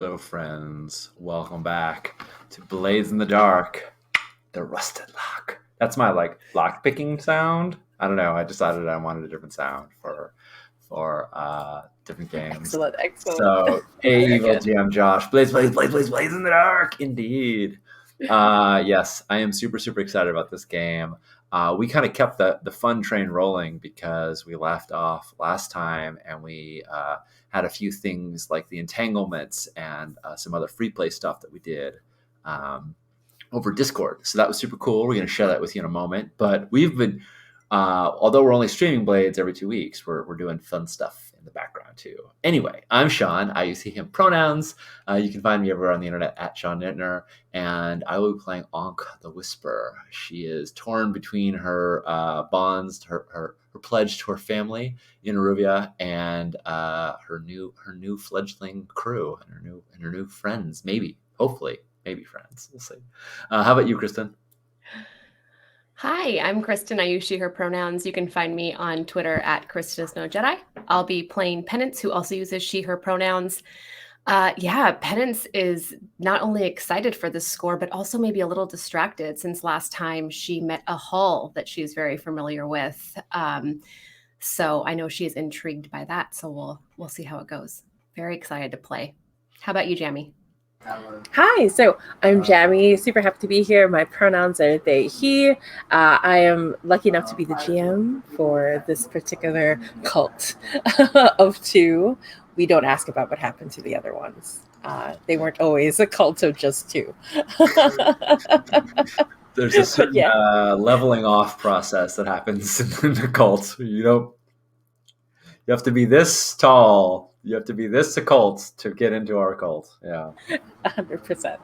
Hello, friends. Welcome back to Blades in the Dark, the Rusted Lock. That's my lock picking sound. I don't know. I decided I wanted a different sound for different games. Excellent. So, hey, Very evil good. GM Josh, Blades in the Dark. Indeed. Yes, I am super super excited about this game. We kind of kept the fun train rolling because we left off last time and we had a few things like the entanglements and some other free play stuff that we did over Discord. So that was super cool. We're going to share that with you in a moment. But we've been, although we're only streaming Blades every 2 weeks, we're doing fun stuff in the background too. Anyway, I'm Sean. I use he, him pronouns. You can find me everywhere on the internet at Sean Nittner. And I will be playing Ankh the Whisperer. She is torn between her bonds, her pledge to her family in Aruvia, and her new fledgling crew and her new friends. Maybe, hopefully, maybe friends. We'll see. How about you, Kristen? Hi, I'm Kristen. I use she, her pronouns. You can find me on Twitter at KristenIsNoJedi. I'll be playing Penance, who also uses she, her pronouns. Penance is not only excited for this score, but also maybe a little distracted since last time she met a hull that she's very familiar with. So I know she's intrigued by that. So we'll see how it goes. Very excited to play. How about you, Jamie? Hi, so I'm Jamie. Super happy to be here. My pronouns are they, he. I am lucky enough to be the GM for this particular cult of two. We don't ask about what happened to the other ones. They weren't always a cult of just two. There's a certain leveling off process that happens in the cult. You have to be this tall. You have to be this occult to get into our cult. Yeah. 100%.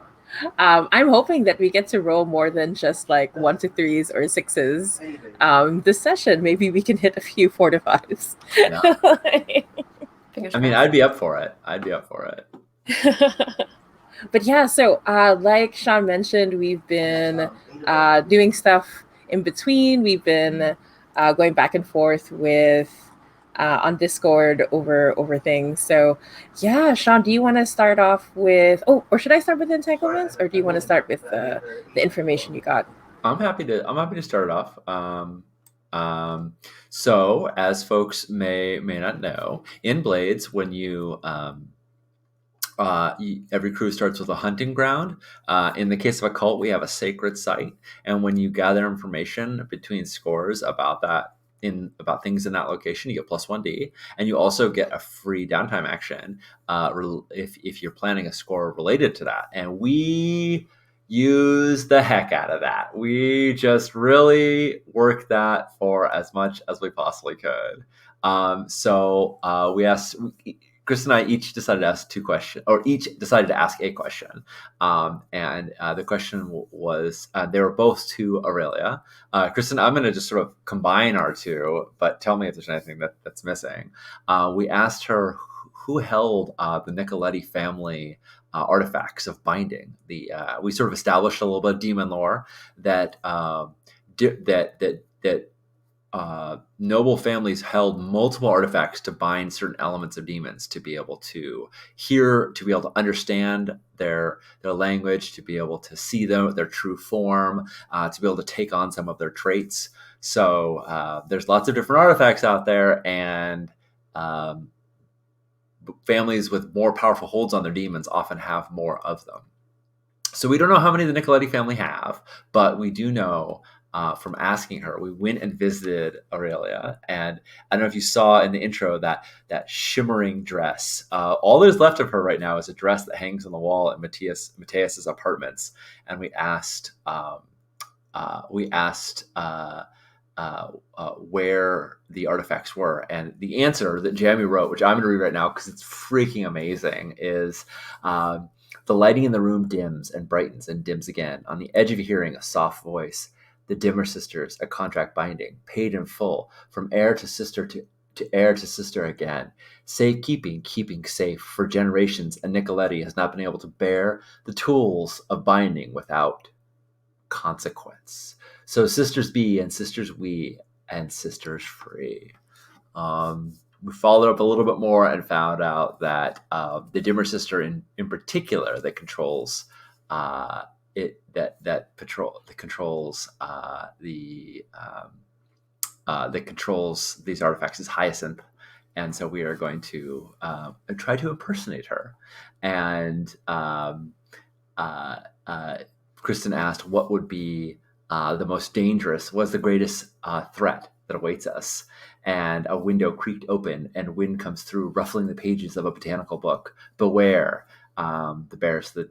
I'm hoping that we get to roll more than just like 1 to 3s or 6s. This session, maybe we can hit a few 4 to 5s. Yeah. I mean, I'd be up for it. But yeah, so like Sean mentioned, we've been doing stuff in between. We've been going back and forth with on Discord over things. So yeah, Sean, do you want to start off with, or should I start with entanglements, or do you want to start with the information you got? I'm happy to start it off. So as folks may not know, in Blades, when you every crew starts with a hunting ground. In the case of a cult, we have a sacred site, and when you gather information between scores about things in that location, you get plus 1d, and you also get a free downtime action if you're planning a score related to that. And we use the heck out of that. We just really work that for as much as we possibly could. So we asked. Chris and I each decided to ask 2 questions, or each decided to ask a question. The question was, they were both to Aurelia. Kristen, I'm going to just sort of combine our 2, but tell me if there's anything that's missing. We asked her who held the Nicoletti family artifacts of binding. We sort of established a little bit of demon lore that noble families held multiple artifacts to bind certain elements of demons, to be able to hear, to be able to understand their language, to be able to see their true form, to be able to take on some of their traits. So there's lots of different artifacts out there, and families with more powerful holds on their demons often have more of them. So we don't know how many the Nicoletti family have, but we do know from asking her. We went and visited Aurelia, and I don't know if you saw in the intro that shimmering dress. All there's left of her right now is a dress that hangs on the wall at Mateus's apartments, and we asked where the artifacts were, and the answer that Jamie wrote, which I'm going to read right now because it's freaking amazing, is. The lighting in the room dims and brightens and dims again. On the edge of hearing, a soft voice. The Dimmer sisters, a contract binding, paid in full, from heir to sister to heir to sister again. Safekeeping, keeping safe. For generations, a Nicoletti has not been able to bear the tools of binding without consequence. So sisters be, and sisters we, and sisters free. we followed up a little bit more and found out that the dimmer sister in particular that controls it that controls that controls these artifacts is Hyacinth, and so we are going to try to impersonate her. And Kristen asked what would be the most dangerous, was the greatest threat that awaits us. And a window creaked open, and wind comes through, ruffling the pages of a botanical book. Beware, the bears, the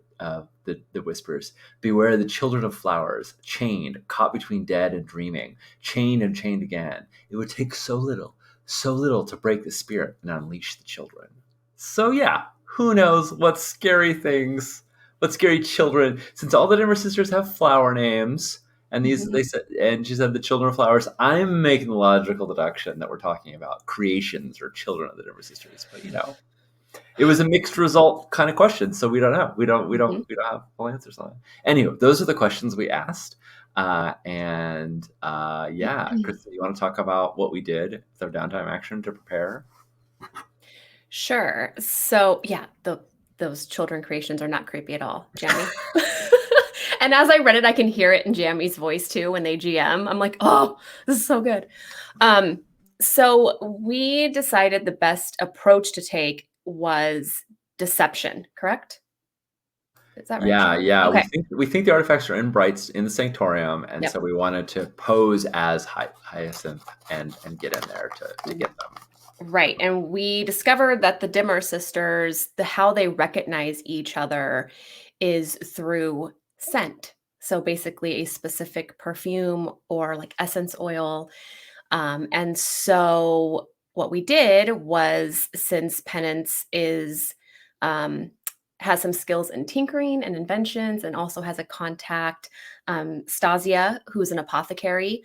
whispers. Beware the children of flowers, chained, caught between dead and dreaming, chained and chained again. It would take so little to break the spirit and unleash the children. So yeah, who knows what scary children, since all the Dimmer sisters have flower names, and these they said, and she said the children of flowers. I'm making the logical deduction that we're talking about creations or children of the Dimmer sisters, but it was a mixed result kind of question, so we don't know. We don't have full answers on it. Anyway, those are the questions we asked, Kristen, you want to talk about what we did with our downtime action to prepare? Sure. So yeah, those children creations are not creepy at all, Jamie. And as I read it, I can hear it in Jamie's voice too when they GM. I'm like, oh, this is so good. So we decided the best approach to take was deception, correct? Is that right? Yeah. Okay. We think the artifacts are in Brights in the Sanctorium, and so we wanted to pose as Hyacinth and get in there to get them. Right. And we discovered that the Dimmer sisters, how they recognize each other is through scent. So basically a specific perfume or like essence oil. And so what we did was, since Penance has some skills in tinkering and inventions and also has a contact, Stasia, who's an apothecary,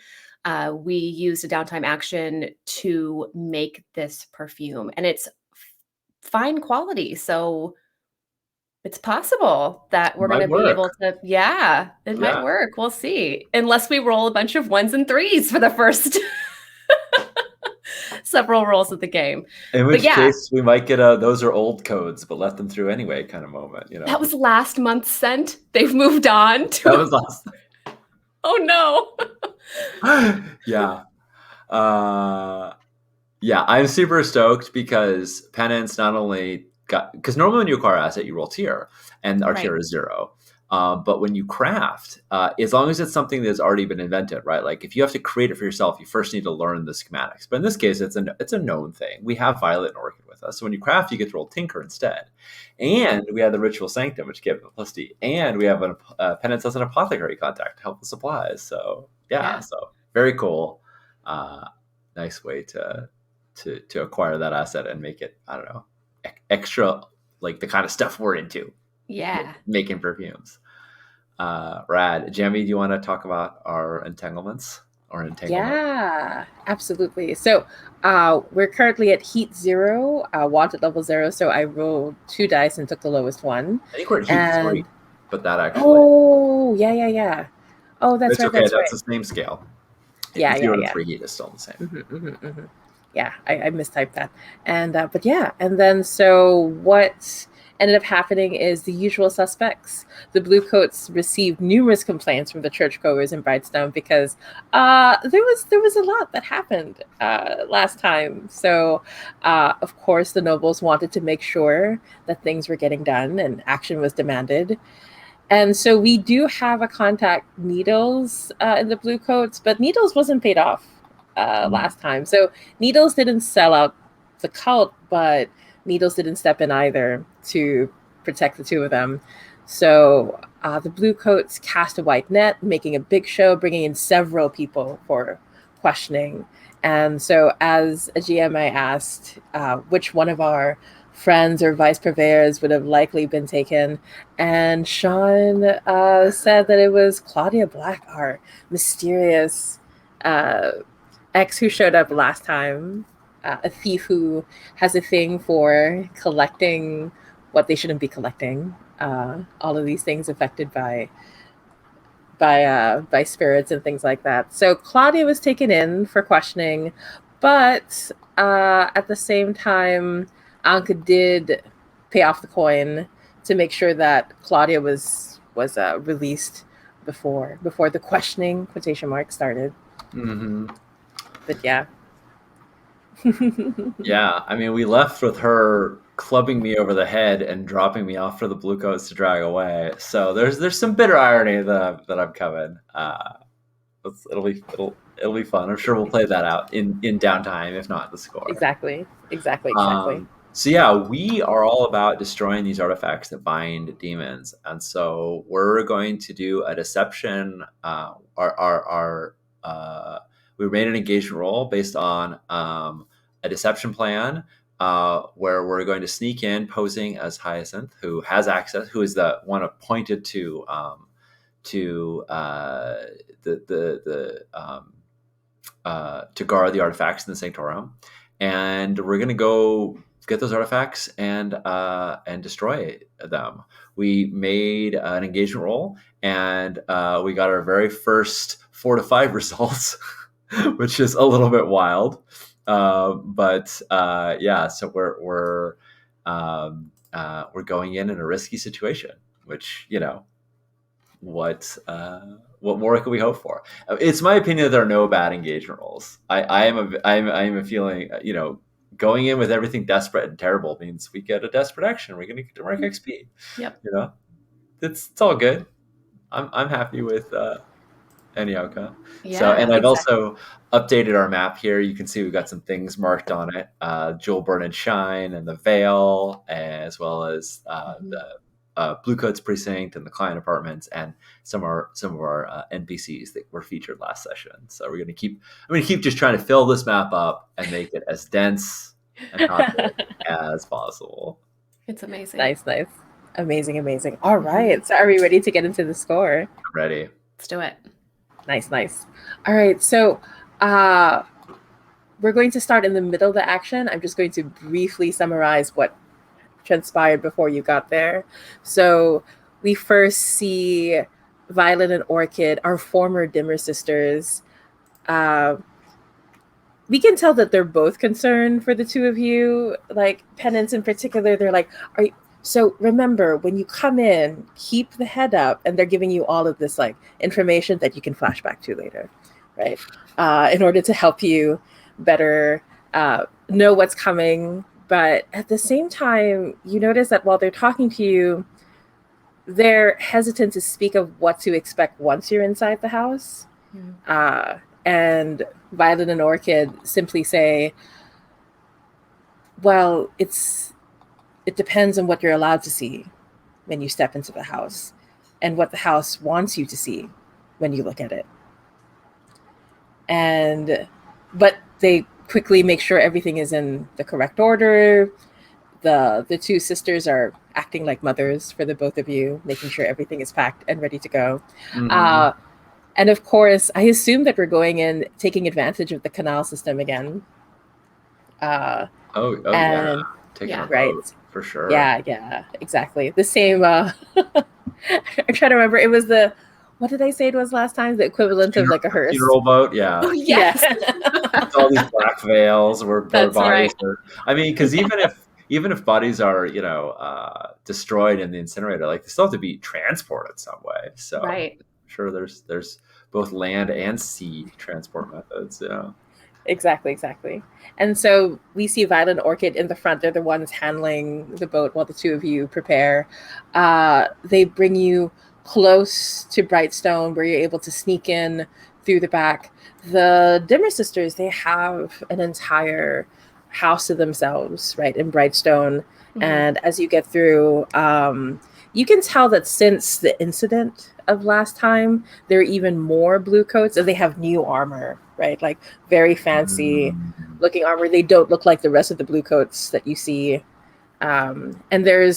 we used a downtime action to make this perfume, and it's fine quality. So it's possible that we're going to be able to, it might work. We'll see. Unless we roll a bunch of 1s and 3s for the first several rolls of the game. In which case we might get those are old codes, but let them through anyway kind of moment. That was last month's scent. They've moved on to that was last. Oh no. Yeah. I'm super stoked because Penance not only because normally when you acquire asset, you roll tier, and our tier is 0. But when you craft, as long as it's something that's already been invented, right? Like if you have to create it for yourself, you first need to learn the schematics. But in this case, it's a known thing. We have Violet and Orchid with us. So when you craft, you get to roll Tinker instead. And we have the Ritual Sanctum, which gave it a +D. And we have a Penance as an apothecary contact to help with supplies. So so very cool. Nice way to acquire that asset and make it, I don't know, extra, like the kind of stuff we're into. Yeah. Making perfumes. Rad. Jamie, do you want to talk about our entanglements or entanglement? Yeah, absolutely. So we're currently at heat 0, wanted level 0. So I rolled 2 dice and took the lowest one. I think we're at heat 3, but that actually. Oh, yeah. Oh, that's right. Okay, that's right. the same scale. Yeah. 0 to 3 heat is still the same. Yeah, I mistyped that. And but yeah, and then so what ended up happening is the usual suspects. The Bluecoats received numerous complaints from the churchgoers in Brightstone because there was a lot that happened last time. So of course the nobles wanted to make sure that things were getting done and action was demanded. And so we do have a contact, Needles, in the Bluecoats, but Needles wasn't paid off last time. So Needles didn't sell out the cult, but Needles didn't step in either to protect the two of them. So the Bluecoats cast a white net, making a big show, bringing in several people for questioning. And so as a GM, I asked which one of our friends or vice purveyors would have likely been taken. And Sean said that it was Claudia Black, our mysterious ex who showed up last time. A thief who has a thing for collecting what they shouldn't be collecting. All of these things affected by spirits and things like that. So Claudia was taken in for questioning, But at the same time, Anka did pay off the coin to make sure that Claudia was released before the questioning quotation mark started. Mm-hmm. But yeah. Yeah, I mean, we left with her clubbing me over the head and dropping me off for the Bluecoats to drag away. So there's some bitter irony that I'm coming. It'll be fun. I'm sure we'll play that out in downtime, if not the score. Exactly. So yeah, we are all about destroying these artifacts that bind demons, and so we're going to do a deception. We made an engagement roll based on a deception plan, where we're going to sneak in, posing as Hyacinth, who has access, who is the one appointed to to guard the artifacts in the Sanctorum, and we're going to go get those artifacts and destroy them. We made an engagement roll, and we got our very first 4 to 5 results, which is a little bit wild. But yeah, so we're going in a risky situation, which, you know, what more can we hope for? It's my opinion that there are no bad engagement rolls. I am a feeling, you know, going in with everything desperate and terrible means we get a desperate action. We're going to get to mark XP. Yep. You know, it's all good. I'm happy with any outcome. Yeah, so, and I've exactly. also updated our map here. You can see we've got some things marked on it: Jewel, Burn, and Shine, and the Veil, as well as the Bluecoats Precinct and the Client Apartments, and some of our NPCs that were featured last session. So I'm gonna keep just trying to fill this map up and make it as dense and populated as possible. It's amazing. Nice. Amazing. All right. So are we ready to get into the score? I'm ready. Let's do it. Nice. All right. So we're going to start in the middle of the action. I'm just going to briefly summarize what transpired before you got there. So we first see Violet and Orchid, our former Dimmer sisters. We can tell that they're both concerned for the two of you. Like Penance in particular, they're like, so remember, when you come in, keep the head up, and they're giving you all of this like information that you can flash back to later, right? In order to help you better know what's coming. But at the same time, you notice that while they're talking to you, they're hesitant to speak of what to expect once you're inside the house. And Violet and Orchid simply say, well, it depends on what you're allowed to see when you step into the house and what the house wants you to see when you look at it. But they quickly make sure everything is in the correct order. The two sisters are acting like mothers for the both of you, making sure everything is packed and ready to go. Mm-hmm. And of course, I assume that we're going in, taking advantage of the canal system again. Yeah. Take Yeah. Right. For sure. Yeah, exactly. The same. I'm trying to remember. It was what did I say it was last time? The equivalent of like a hearse. Funeral boat, yeah. Oh, yes. All these black veils where That's bodies right. are. I mean, because even if bodies are, you know, destroyed in the incinerator, like they still have to be transported some way. So Right. I'm sure there's both land and sea transport methods. Yeah. Exactly. And so we see Violet and Orchid in the front. They're the ones handling the boat while the two of you prepare. They bring you close to Brightstone, where you're able to sneak in through the back. The Dimmer sisters, they have an entire house to themselves, right, in Brightstone. Mhm. And as you get through, you can tell that since the incident of last time, there are even more Bluecoats, and they have new armor, right? Like very fancy looking armor. They don't look like the rest of the Bluecoats that you see. And there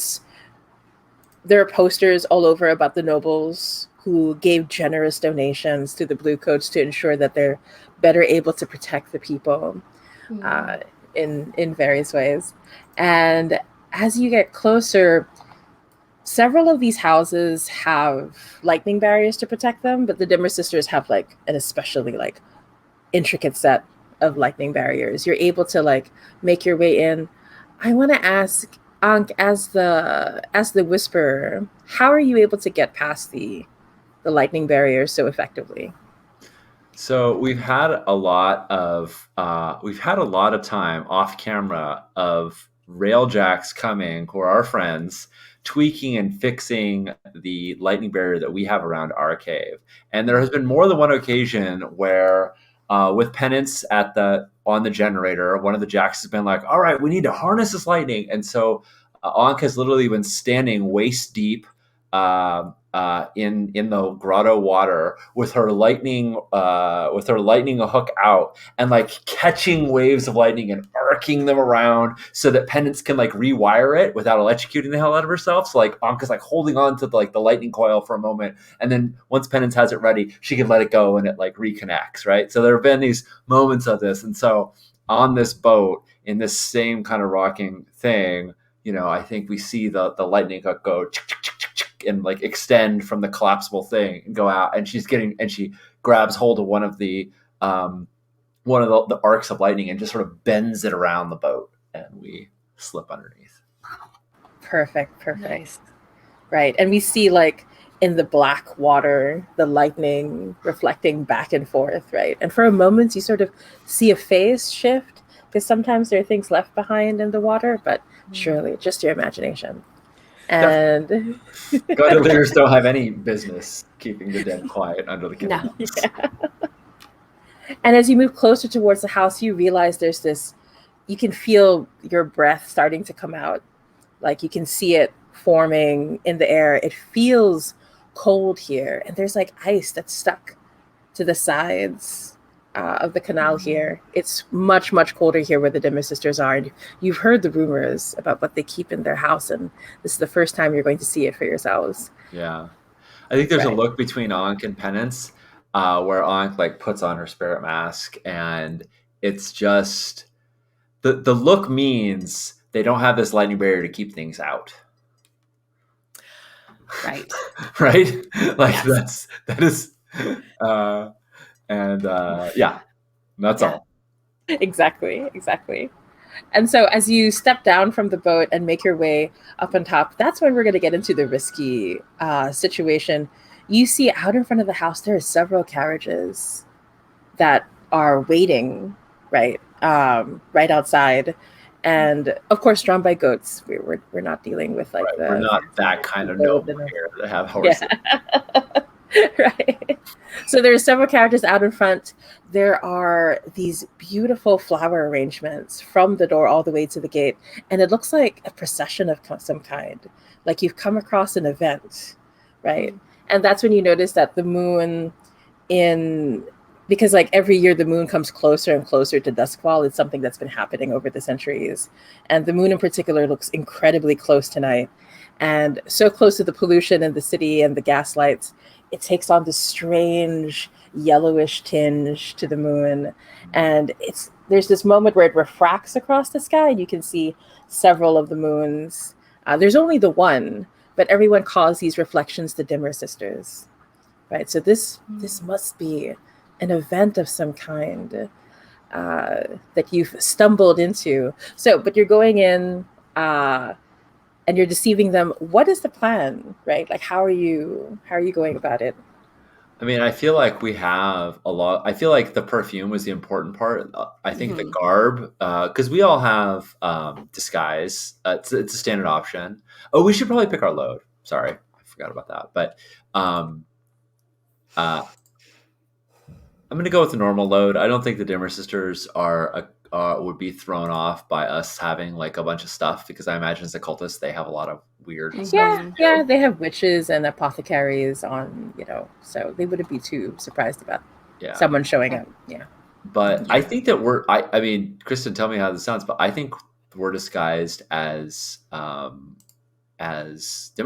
are posters all over about the nobles who gave generous donations to the Bluecoats to ensure that they're better able to protect the people in various ways. And as you get closer, several of these houses have lightning barriers to protect them, but the Dimmer sisters have like an especially like intricate set of lightning barriers. You're able to like make your way in. I want to ask Ankh, as the whisperer, how are you able to get past the lightning barrier so effectively? So we've had a lot of time off camera of railjacks coming, who are our friends, tweaking and fixing the lightning barrier that we have around our cave. And there has been more than one occasion where, with Penance on the generator, one of the jacks has been like, "All right, we need to harness this lightning," and so Ankh has literally been standing waist deep. In the grotto water with her lightning hook out and like catching waves of lightning and arcing them around so that Penance can like rewire it without electrocuting the hell out of herself. So like Anka's like holding on to like the lightning coil for a moment, and then once Penance has it ready, she can let it go and it like reconnects, right? So there have been these moments of this, and so on this boat in this same kind of rocking thing, I think we see the lightning hook go and like extend from the collapsible thing and go out, and she grabs hold of one of the arcs of lightning and just sort of bends it around the boat, and we slip underneath. Perfect. Nice. Right. And we see like in the black water, the lightning reflecting back and forth, right? And for a moment you sort of see a phase shift because sometimes there are things left behind in the water, but surely just your imagination. And gutter leaders don't have any business keeping the dead quiet under the canals. No. Yeah. And as you move closer towards the house, you realize you can feel your breath starting to come out. Like you can see it forming in the air. It feels cold here. And there's like ice that's stuck to the sides of the canal here. It's much, much colder here where the Dimmer sisters are. And you've heard the rumors about what they keep in their house, and this is the first time you're going to see it for yourselves. Yeah. I think there's a look between Ankh and Penance where Ankh like puts on her spirit mask, and it's just the look means they don't have this lightning barrier to keep things out. Right. Right? Like Yes. that is that's all. Exactly. And so as you step down from the boat and make your way up on top, that's when we're going to get into the risky situation. You see out in front of the house, there are several carriages that are waiting, right outside. And of course, drawn by goats. We're not dealing with like we're not that kind of noble here that have horses. Yeah. Right. So there's several carriages out in front. There are these beautiful flower arrangements from the door all the way to the gate. And it looks like a procession of some kind, like you've come across an event, right? And that's when you notice that the moon because like every year the moon comes closer and closer to Duskwall. It's something that's been happening over the centuries. And the moon in particular looks incredibly close tonight. And so close to the pollution in the city and the gas lights, it takes on this strange yellowish tinge to the moon. And there's this moment where it refracts across the sky and you can see several of the moons. There's only the one, but everyone calls these reflections the Dimmer sisters, right? So this must be an event of some kind that you've stumbled into. So, but you're going in and you're deceiving them. What is the plan, right? Like, how are you going about it? I mean, I feel like we have a lot. I feel like the perfume was the important part. I think the garb, because we all have disguise. It's a standard option. Oh, we should probably pick our load. Sorry, I forgot about that. But I'm going to go with the normal load. I don't think the Dimmer sisters would be thrown off by us having like a bunch of stuff, because I imagine as occultists they have a lot of weird stuff. Yeah, they have witches and apothecaries on, so they wouldn't be too surprised about someone showing up. Yeah. But I think that I mean, Kristen, tell me how this sounds, but I think we're disguised as Dimmer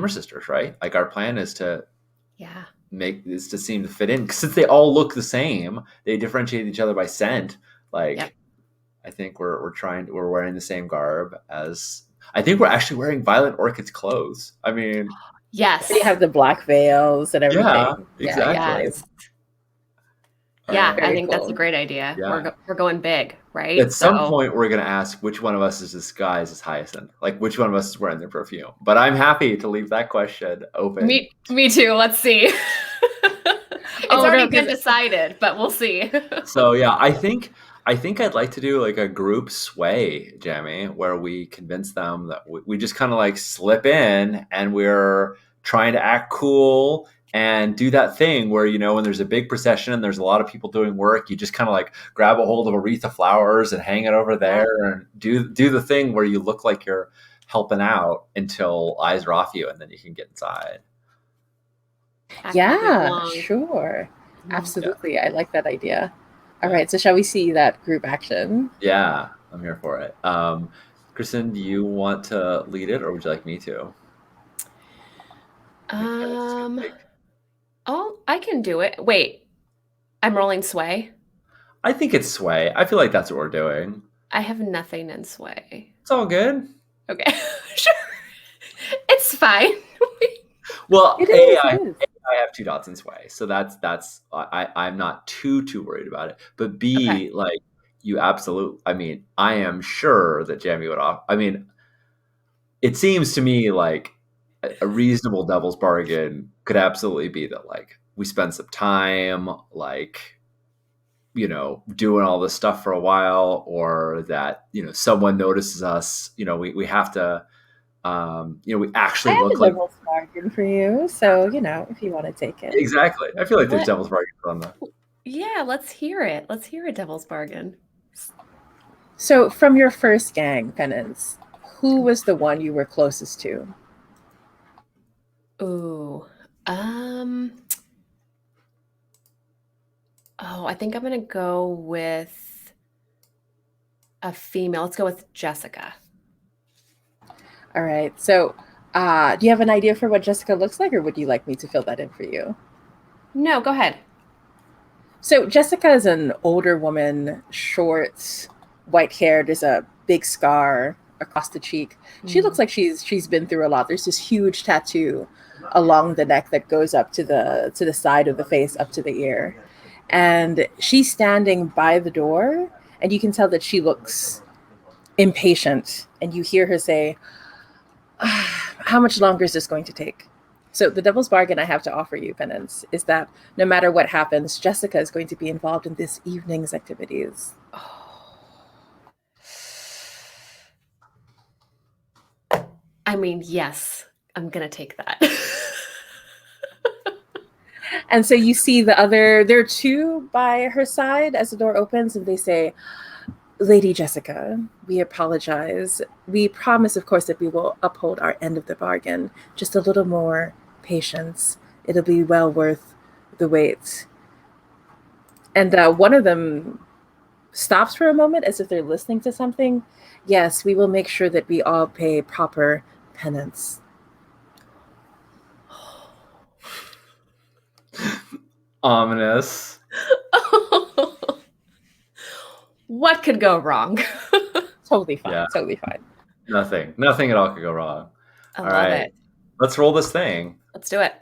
sisters, right? Like our plan is to make this to seem to fit in, since they all look the same. They differentiate each other by scent. Like, I think we're wearing the same garb as. I think we're actually wearing Violet Orchid's clothes. I mean, yes, they have the black veils and everything. Yeah, exactly. Yes. Yeah, I Very think that's a cool. great idea. Yeah. We're going big, right? At some So point, we're going to ask which one of us is disguised as Hyacinth. Like, which one of us is wearing their perfume? But I'm happy to leave that question open. me too. Let's see. It's Oh, already no, been 'cause decided, but we'll see. So yeah, I think I'd like to do like a group sway, Jamie, where we convince them that we just kind of like slip in and we're trying to act cool and do that thing where, when there's a big procession and there's a lot of people doing work, you just kind of like grab a hold of a wreath of flowers and hang it over Yeah. there and do the thing where you look like you're helping out until eyes are off you and then you can get inside. Act like we yeah, belong. sure. Mhm. Absolutely. I like that idea. All Yeah. right, so shall we see that group action? Yeah, I'm here for it. Kristen, do you want to lead it or would you like me to? I think Kevin's just gonna take. Oh, I can do it. Wait, I'm rolling sway. I think it's sway. I feel like that's what we're doing. I have nothing in sway. It's all good. Okay, sure. It's fine. Well, It A, is. I, It is. I have 2 dots in sway, so I'm not too worried about it. But B, Okay. like you absolutely. I mean, I am sure that Jamie would off. I mean, it seems to me like a reasonable devil's bargain could absolutely be that like we spend some time like doing all this stuff for a while, or that someone notices us. We have to. We I actually have look a like. devil's bargain for you, so if you want to take it. Exactly. I feel like there's What? devil's bargains on that. Yeah, let's hear it. Let's hear a devil's bargain. So, from your first gang, Penance, who was the one you were closest to? Ooh. Oh, I think I'm gonna go with a female. Let's go with Jessica. All right. So, do you have an idea for what Jessica looks like, or would you like me to fill that in for you? No, go ahead. So, Jessica is an older woman, short, white hair. There's a big scar across the cheek. She looks like she's been through a lot. There's this huge tattoo along the neck that goes up to the side of the face, up to the ear. And she's standing by the door, and you can tell that she looks impatient. And you hear her say, how much longer is this going to take? So the devil's bargain I have to offer you, Penance, is that no matter what happens, Jessica is going to be involved in this evening's activities. I mean, yes, I'm gonna take that. And so you see there are two by her side as the door opens, and they say, Lady Jessica, we apologize. We promise, of course, that we will uphold our end of the bargain. Just a little more patience. It'll be well worth the wait. And one of them stops for a moment as if they're listening to something. Yes, we will make sure that we all pay proper penance. Ominous. What could go wrong? Totally fine. Yeah. Totally fine. Nothing at all could go wrong. I All love right. it. Let's roll this thing. Let's do it.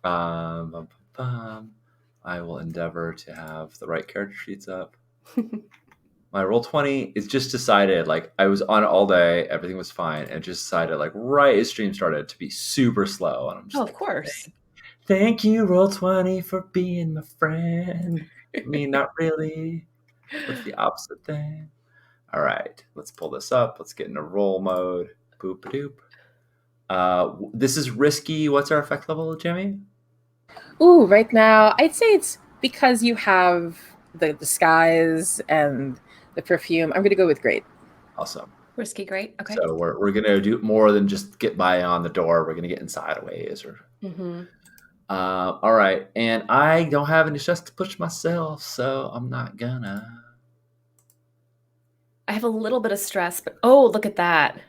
Bum, bum. I will endeavor to have the right character sheets up. My roll 20 is just decided, like I was on it all day, everything was fine, and just decided like right as stream started to be super slow. And I'm just Oh, of course. Thank you, roll 20, for being my friend. I mean, not really. What's the opposite thing? All right, let's pull this up. Let's get into roll mode. Boop doop. This is risky. What's our effect level, Jimmy? Ooh, right now, I'd say it's because you have the disguise and the perfume. I'm going to go with great. Awesome. Risky, great. Okay. So we're going to do more than just get by on the door. We're going to get inside a ways. All right. And I don't have any stress to push myself, so I'm not gonna. I have a little bit of stress, but oh, look at that.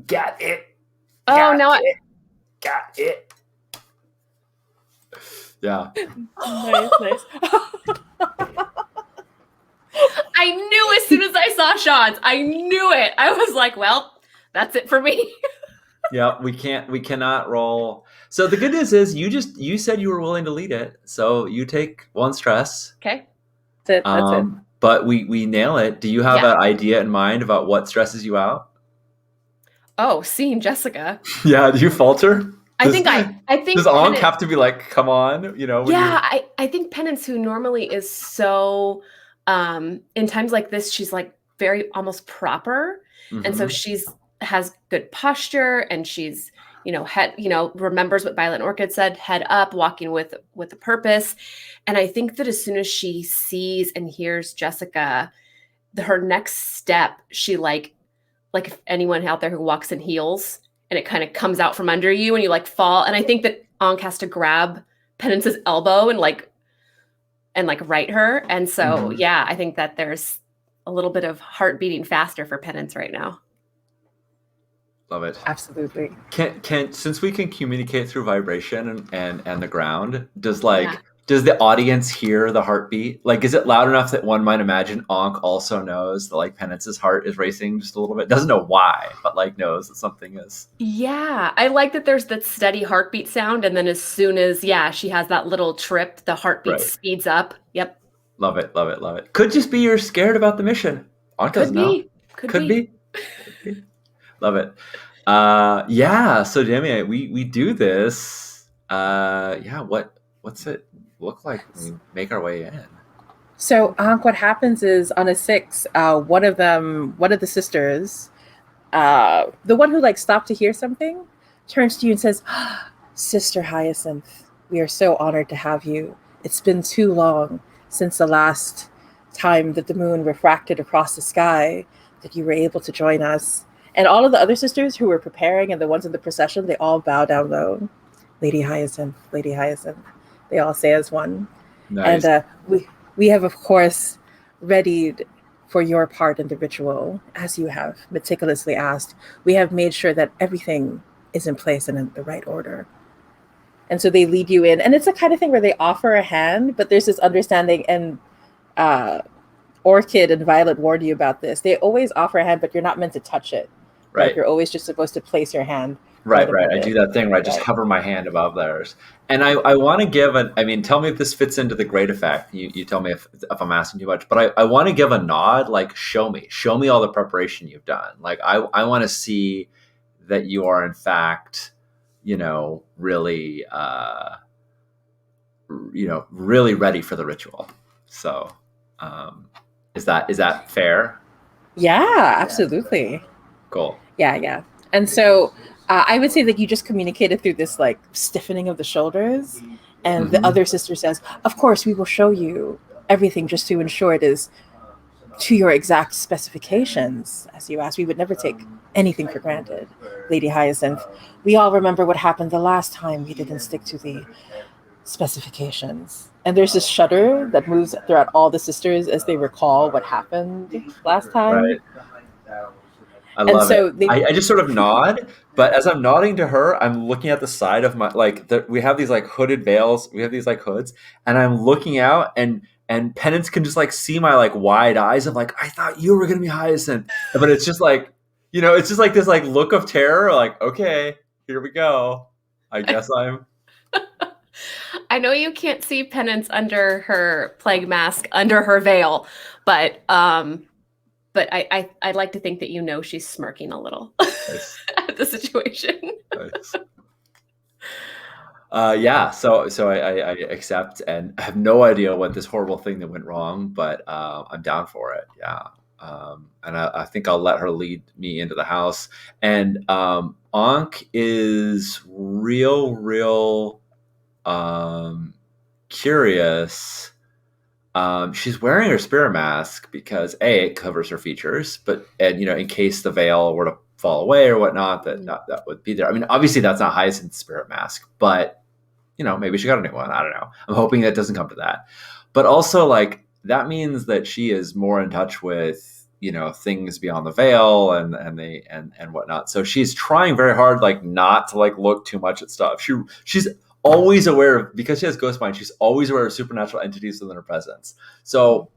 Got it. Oh, now Got it. Yeah. Nice. I knew as soon as I saw Sean's. I knew it. I was like, well, that's it for me. Yeah, we cannot roll. So the good news is you said you were willing to lead it. So you take one stress. Okay. That's it. That's it. But we nail it. Do you have Yeah. an idea in mind about what stresses you out? Oh, seeing Jessica. Yeah, do you falter? I think Does Ankh Penance, have to be like, come on, you know, when yeah, I think Penance, who normally is so in times like this, she's like very almost proper. And so Mhm. she's has good posture, and she's, head, remembers what Violet Orchid said, head up, walking with a purpose. And I think that as soon as she sees and hears Jessica, her next step, she like if anyone out there who walks in heels and it kind of comes out from under you and you like fall. And I think that Ankh has to grab Penance's elbow and right her. And so, Mhm. yeah, I think that there's a little bit of heart beating faster for Penance right now. Love it. Absolutely. Can since we can communicate through vibration and the ground, does Yeah. does the audience hear the heartbeat? Like, is it loud enough that one might imagine Ankh also knows that like Penance's heart is racing just a little bit? Doesn't know why, but like knows that something is. Yeah, I like that there's that steady heartbeat sound. And then as soon as, she has that little trip, the heartbeat Right. speeds up. Yep. Love it, love it, love it. Could just be you're scared about the mission. Ankh Could doesn't know. be. Could be. Love it. Yeah. So Jamie, we do this. Yeah. What's it look like when we make our way in? So, what happens is on a 6, one of the sisters, the one who like stopped to hear something, turns to you and says, "Sister Hyacinth, we are so honored to have you. It's been too long since the last time that the moon refracted across the sky that you were able to join us." And all of the other sisters who were preparing and the ones in the procession, they all bow down low. Lady Hyacinth, Lady Hyacinth. They all say as one. Nice. And we have, of course, readied for your part in the ritual, as you have meticulously asked. We have made sure that everything is in place and in the right order. And so they lead you in. And it's the kind of thing where they offer a hand, but there's this understanding, and Orchid and Violet warned you about this. They always offer a hand, but you're not meant to touch it. Right. Like, you're always just supposed to place your hand. Right. above I it. do that thing where I just hover my hand above theirs. And I want to give tell me if this fits into the great effect. You tell me if I'm asking too much, but I want to give a nod, like show me all the preparation you've done. Like I want to see that you are in fact, really, really ready for the ritual. So, is that fair? Yeah, absolutely. Cool. Yeah. And so I would say that you just communicated through this like stiffening of the shoulders. And the other sister says, "Of course, we will show you everything just to ensure it is to your exact specifications. As you asked, we would never take anything for granted, Lady Hyacinth. We all remember what happened the last time we didn't stick to the specifications." And there's this shudder that moves throughout all the sisters as they recall what happened last time. Right. I love it. I just sort of nod, but as I'm nodding to her, I'm looking at the side of my we have these like hooded veils, we have these like hoods, and I'm looking out, and Penance can just like see my like wide eyes of like, I thought you were gonna be Hyacinth, but it's just like, it's just like this like look of terror, like, okay, here we go. I guess I'm. I know you can't see Penance under her plague mask, under her veil, but I'd like to think that she's smirking a little Nice. at the situation. Nice. Yeah, so I accept, and I have no idea what this horrible thing that went wrong, but I'm down for it. Yeah, and I think I'll let her lead me into the house. And Ankh is real curious. She's wearing her spirit mask because it covers her features, and in case the veil were to fall away or whatnot, that would be there. I mean, obviously that's not Hyacinth's spirit mask, but maybe she got a new one. I don't know. I'm hoping that doesn't come to that. But also, like, that means that she is more in touch with things beyond the veil and whatnot. So she's trying very hard, like, not to like look too much at stuff. She's always aware of, because she has ghost mind, she's always aware of supernatural entities within her presence. So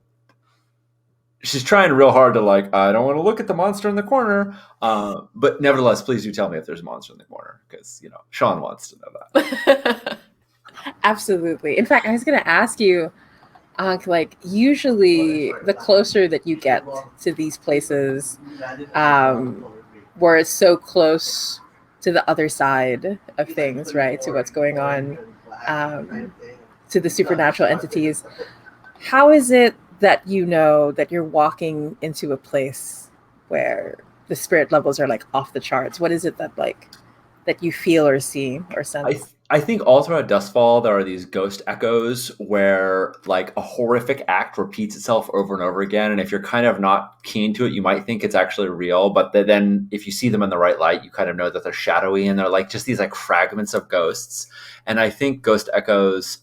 she's trying real hard to like, I don't want to look at the monster in the corner. But nevertheless, please do tell me if there's a monster in the corner, because Sean wants to know that. Absolutely. In fact, I was going to ask you, like usually the closer that you get to these places, um, where it's so close to the other side of things, right? To what's going on, um, to the supernatural entities. How is it that you know that you're walking into a place where the spirit levels are like off the charts? What is it that you feel or see or I sense? I think all throughout Dustfall there are these ghost echoes where like a horrific act repeats itself over and over again, and if you're kind of not keen to it, you might think it's actually real. But then if you see them in the right light, you kind of know that they're shadowy and they're like just these like fragments of ghosts. And I think ghost echoes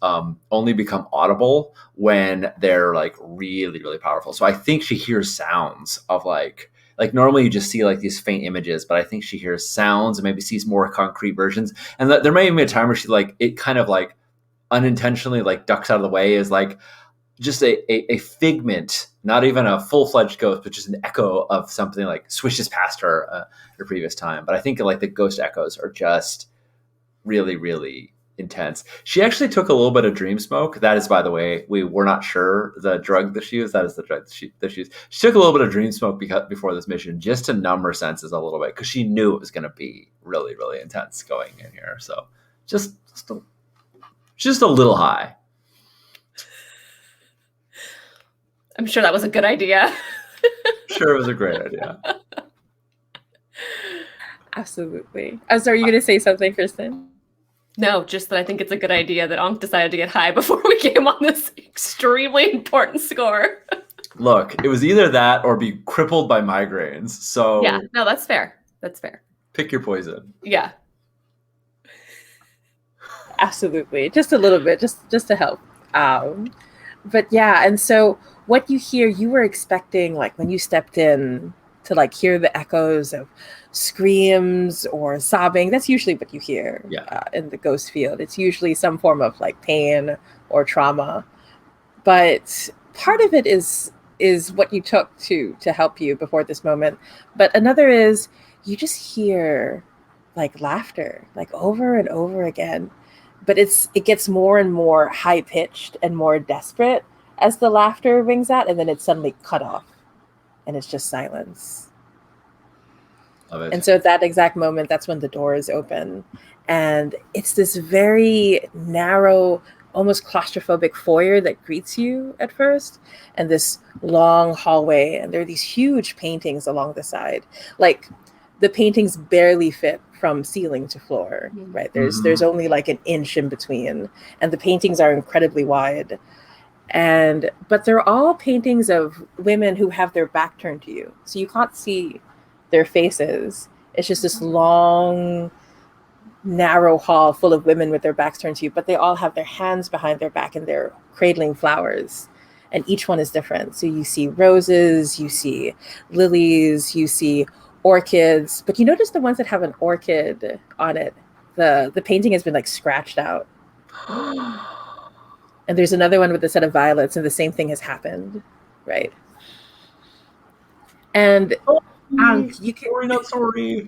only become audible when they're like really really powerful. So I think she hears sounds of like normally you just see like these faint images, but I think she hears sounds and maybe sees more concrete versions. And there may even be a time where she like it kind of like unintentionally like ducks out of the way, is like just a figment, not even a full-fledged ghost, but just an echo of something like swishes past her at a previous time. But I think like the ghost echoes are just really really intense. She actually took a little bit of dream smoke. That is, by the way, we were not sure the drug that she used. That is the drug that she used. She took a little bit of dream smoke before this mission, just to numb her senses a little bit, because she knew it was going to be really really intense going in here. So just a little high. I'm sure that was a good idea. Sure, it was a great idea. Absolutely. Oh, sorry, you going to say something, Kristen? No, just that I think it's a good idea that Ankh decided to get high before we came on this extremely important score. Look, it was either that or be crippled by migraines. So yeah, no, that's fair. That's fair. Pick your poison. Yeah. Absolutely. Just a little bit, just to help. But yeah, and so what you hear, you were expecting like when you stepped in to like hear the echoes of screams or sobbing. That's usually what you hear in the ghost field. It's usually some form of like pain or trauma. But part of it is what you took to help you before this moment. But another is you just hear like laughter like over and over again. But it gets more and more high pitched and more desperate as the laughter rings out, and then it's suddenly cut off and it's just silence. Love it. And so at that exact moment, that's when the doors open. And it's this very narrow, almost claustrophobic foyer that greets you at first, and this long hallway. And there are these huge paintings along the side. Like the paintings barely fit from ceiling to floor, right? There's only like an inch in between. And the paintings are incredibly wide. But they're all paintings of women who have their back turned to you. So you can't see their faces. It's just this long, narrow hall full of women with their backs turned to you, but they all have their hands behind their back and they're cradling flowers. And each one is different. So you see roses, you see lilies, you see orchids, but you notice the ones that have an orchid on it, the painting has been like scratched out. And there's another one with a set of violets, and the same thing has happened, right? And Ankh, you can not sorry.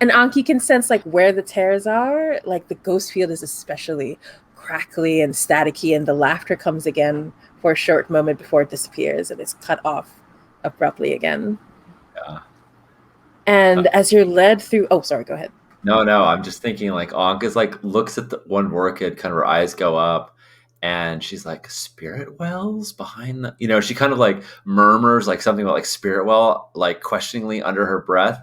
And Ankh, you can sense like where the tears are. Like the ghost field is especially crackly and staticky, and the laughter comes again for a short moment before it disappears, and it's cut off abruptly again. Yeah. And as you're led through, oh, sorry, go ahead. No, I'm just thinking like Ankh is like looks at the one orchid, kind of her eyes go up, and she's like, spirit wells behind the, she kind of like murmurs like something about like spirit well, like questioningly under her breath.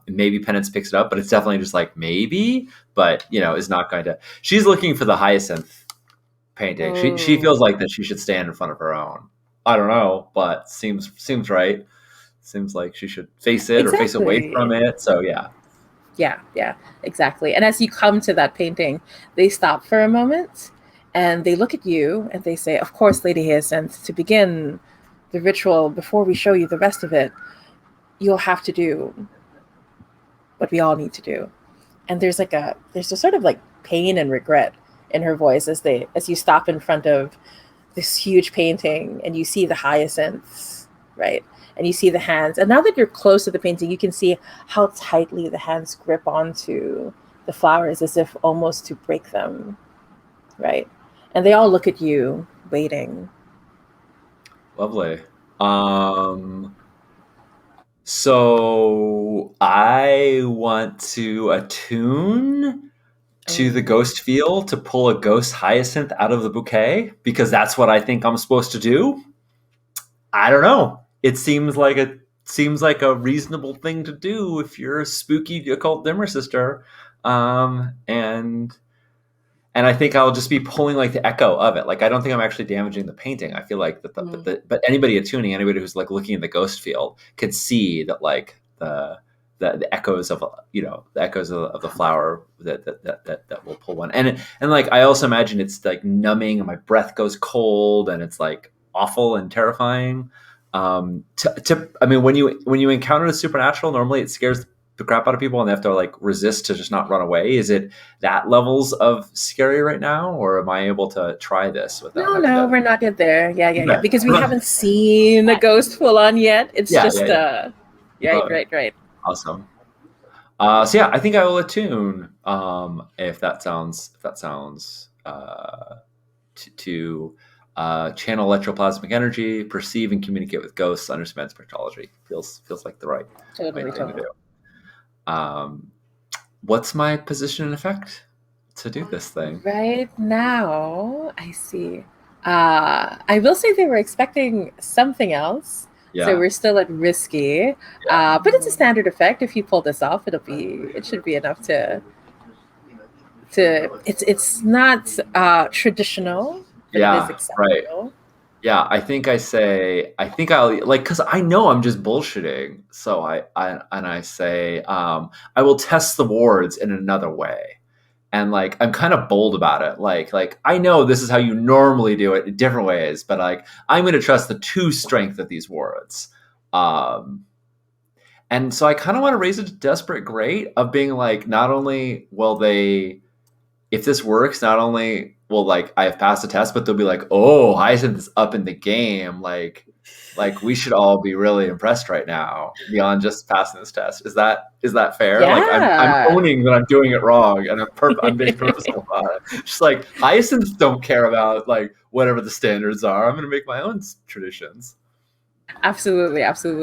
Maybe Penance picks it up, but it's definitely just like maybe, but is not going to. She's looking for the hyacinth painting. She feels like that she should stand in front of her own. I don't know, but seems right. Seems like she should face it or face away from it. So yeah. Yeah, exactly. And as you come to that painting, they stop for a moment and they look at you and they say, of course, Lady Hyacinth, to begin the ritual, before we show you the rest of it, you'll have to do what we all need to do. And there's a sort of like pain and regret in her voice as you stop in front of this huge painting, and you see the hyacinths, right? And you see the hands. And now that you're close to the painting, you can see how tightly the hands grip onto the flowers, as if almost to break them, right? And they all look at you, waiting. Lovely. So I want to attune to the ghost field to pull a ghost hyacinth out of the bouquet, because that's what I think I'm supposed to do. I don't know. It seems like a reasonable thing to do if you're a spooky occult dimmer sister. And I think I'll just be pulling like the echo of it. Like, I don't think I'm actually damaging the painting. I feel like but anybody attuning, anybody who's like looking at the ghost field could see that like the echoes of the flower that will pull one. And like, I also imagine it's like numbing and my breath goes cold and it's like awful and terrifying. I mean, when you encounter the supernatural, normally it scares the crap out of people and they have to like resist to just not run away. Is it that levels of scary right now, or am I able to try this without? No, we're not yet there. Yeah. Because we haven't seen the ghost full on yet. It's right. Awesome. So yeah, I think I will attune. If that sounds to channel electroplasmic energy, perceive and communicate with ghosts, understand spectrology. Feels like the right thing to do. What's my position and effect to do this thing? Right now, I see. I will say they were expecting something else. Yeah. So we're still at risky. But it's a standard effect. If you pull this off, it should be enough to it's not traditional, but it is acceptable. Right. Yeah, I think I'll like, because I know I'm just bullshitting. So I say, I will test the wards in another way. And like, I'm kind of bold about it. Like I know this is how you normally do it in different ways, but like, I'm going to trust the true strength of these wards. And so I kind of want to raise it to desperate great of being like, not only will they, if this works, not only will like I have passed the test, but they'll be like, oh, Hyacinth is up in the game. Like we should all be really impressed right now beyond just passing this test. Is that fair? Yeah. Like I'm owning that I'm doing it wrong and I'm being purposeful about it. Just like Hyacinths don't care about like whatever the standards are. I'm going to make my own traditions. Absolutely.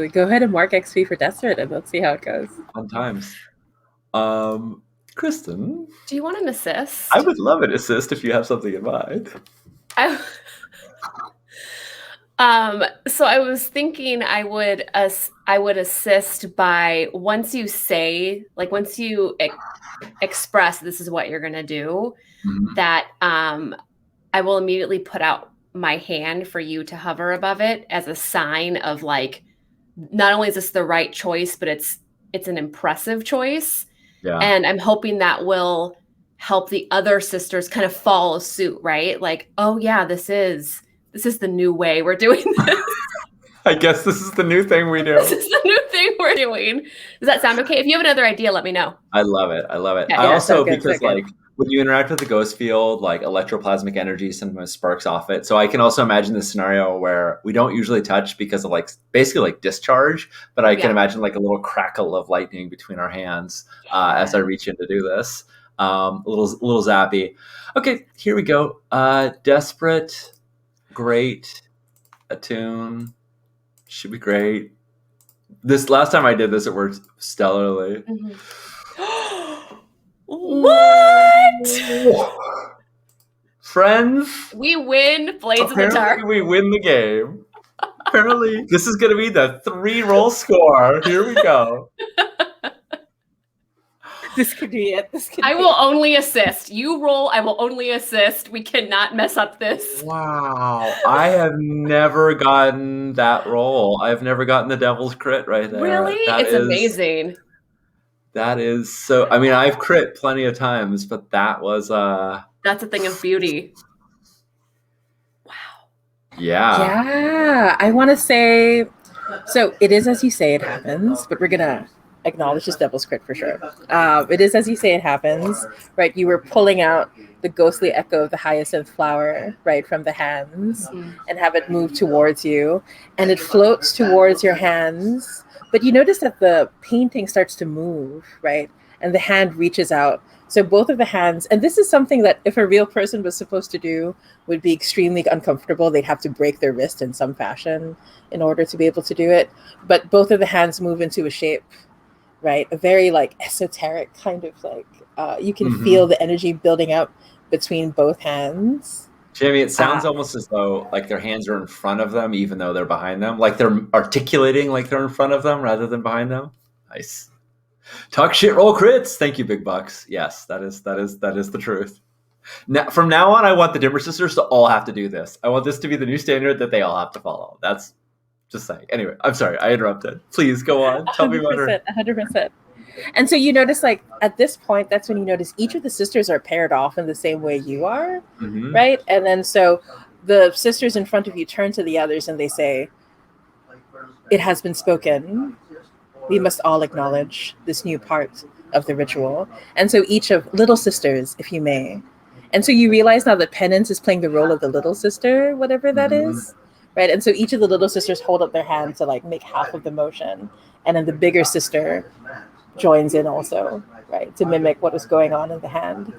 Go ahead and mark XP for Desperate and let's see how it goes. Fun times. Kristen, do you want an assist? I would love an assist if you have something in mind. So I was thinking I would assist by once you express this is what you're going to do, that I will immediately put out my hand for you to hover above it as a sign of like, not only is this the right choice, but it's an impressive choice. Yeah. And I'm hoping that will help the other sisters kind of follow suit, right? Like, oh yeah, this is the new way we're doing this. I guess this is the new thing we do. This is the new thing we're doing. Does that sound okay? If you have another idea, let me know. I love it. Yeah, I also, because like when you interact with the ghost field, like electroplasmic energy sometimes sparks off it. So I can also imagine the scenario where we don't usually touch because of like basically like discharge, but I can imagine like a little crackle of lightning between our hands as I reach in to do this. A little zappy. Okay, here we go. Desperate, great, attune, should be great. This last time I did this, it worked stellarly. What? Friends, we win Blades of the Dark. We win the game. Apparently, this is going to be the 3-roll score. Here we go. This could be it. I will only assist. You roll, I will only assist. We cannot mess up this. Wow. I have never gotten that roll. I've never gotten the devil's crit right there. Really? It's amazing. That is so... I mean, I've crit plenty of times, but that was... That's a thing of beauty. Wow. Yeah. I want to say... So it is as you say it happens, but we're going to acknowledge this devil's crit for sure. It is as you say it happens, right? You were pulling out the ghostly echo of the hyacinth flower, right, from the hands and have it move towards you. And it floats towards your hands. But you notice that the painting starts to move, right? And the hand reaches out. So both of the hands, and this is something that if a real person was supposed to do, would be extremely uncomfortable. They'd have to break their wrist in some fashion in order to be able to do it. But both of the hands move into a shape, right? A very like esoteric kind of like, you can feel the energy building up between both hands. Jamie, it sounds almost as though like their hands are in front of them, even though they're behind them. Like they're articulating like they're in front of them rather than behind them. Nice. Talk shit, roll crits. Thank you, Big Bucks. Yes, that is the truth. Now, from now on, I want the Dimmer Sisters to all have to do this. I want this to be the new standard that they all have to follow. That's just saying. Anyway, I'm sorry, I interrupted. Please go on. Tell me about her. 100%. And so you notice, like at this point, that's when you notice each of the sisters are paired off in the same way you are, right? And then so the sisters in front of you turn to the others and they say, "It has been spoken. We must all acknowledge this new part of the ritual." And so each of little sisters, if you may. And so you realize now that Penance is playing the role of the little sister, whatever that is, right? And so each of the little sisters hold up their hand to like make half of the motion. And then the bigger sister joins in also, right? To mimic what was going on in the hand.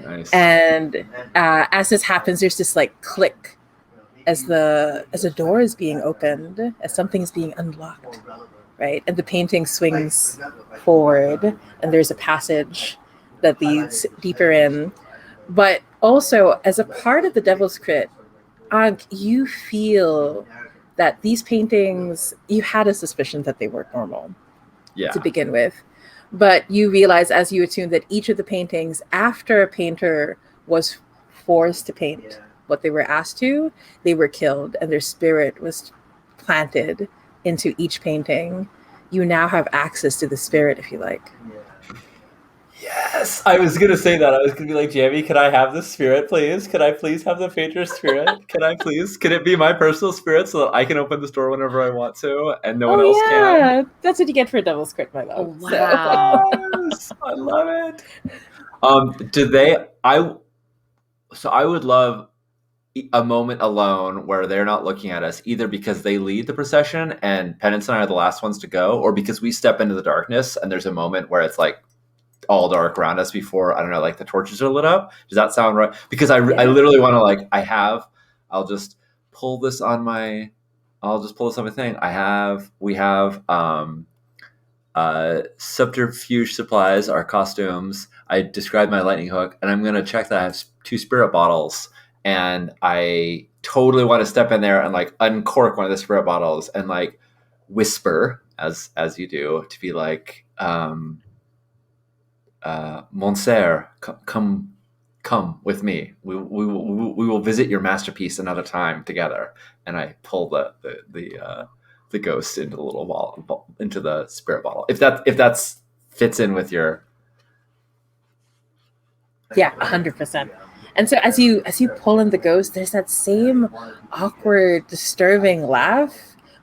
Nice. And as this happens, there's this like click as a door is being opened, as something's being unlocked. Right, and the painting swings forward, and there's a passage that leads deeper in. But also, as a part of the Devil's Crit, Ankh, you feel that these paintings, you had a suspicion that they weren't normal to begin with. But you realize as you attune that each of the paintings, after a painter was forced to paint what they were asked to, they were killed, and their spirit was planted into each painting. You now have access to the spirit, if you like. Yes, I was gonna say that. I was gonna be like, Jamie, can I have the spirit, please? Can I please have the painter's spirit? Can I please? Can it be my personal spirit so that I can open this door whenever I want to, and no one else can? That's what you get for a Devil's Crit, my love. Oh, wow. Yes, I love it. I would love a moment alone where they're not looking at us, either because they lead the procession and Penance and I are the last ones to go, or because we step into the darkness and there's a moment where it's like all dark around us before, I don't know, like the torches are lit up. Does that sound right? Because I literally want to like, I'll just pull this on my thing. We have subterfuge supplies, our costumes. I described my lightning hook, and I'm going to check that I have 2 spirit bottles. And I totally want to step in there and like uncork one of the spirit bottles and like whisper as you do to be like, Monsieur, come with me. We will visit your masterpiece another time together. And I pull the ghost into the little ball, into the spirit bottle. If that fits in with your. Yeah, 100%. And so as you pull in the ghost, there's that same awkward, disturbing laugh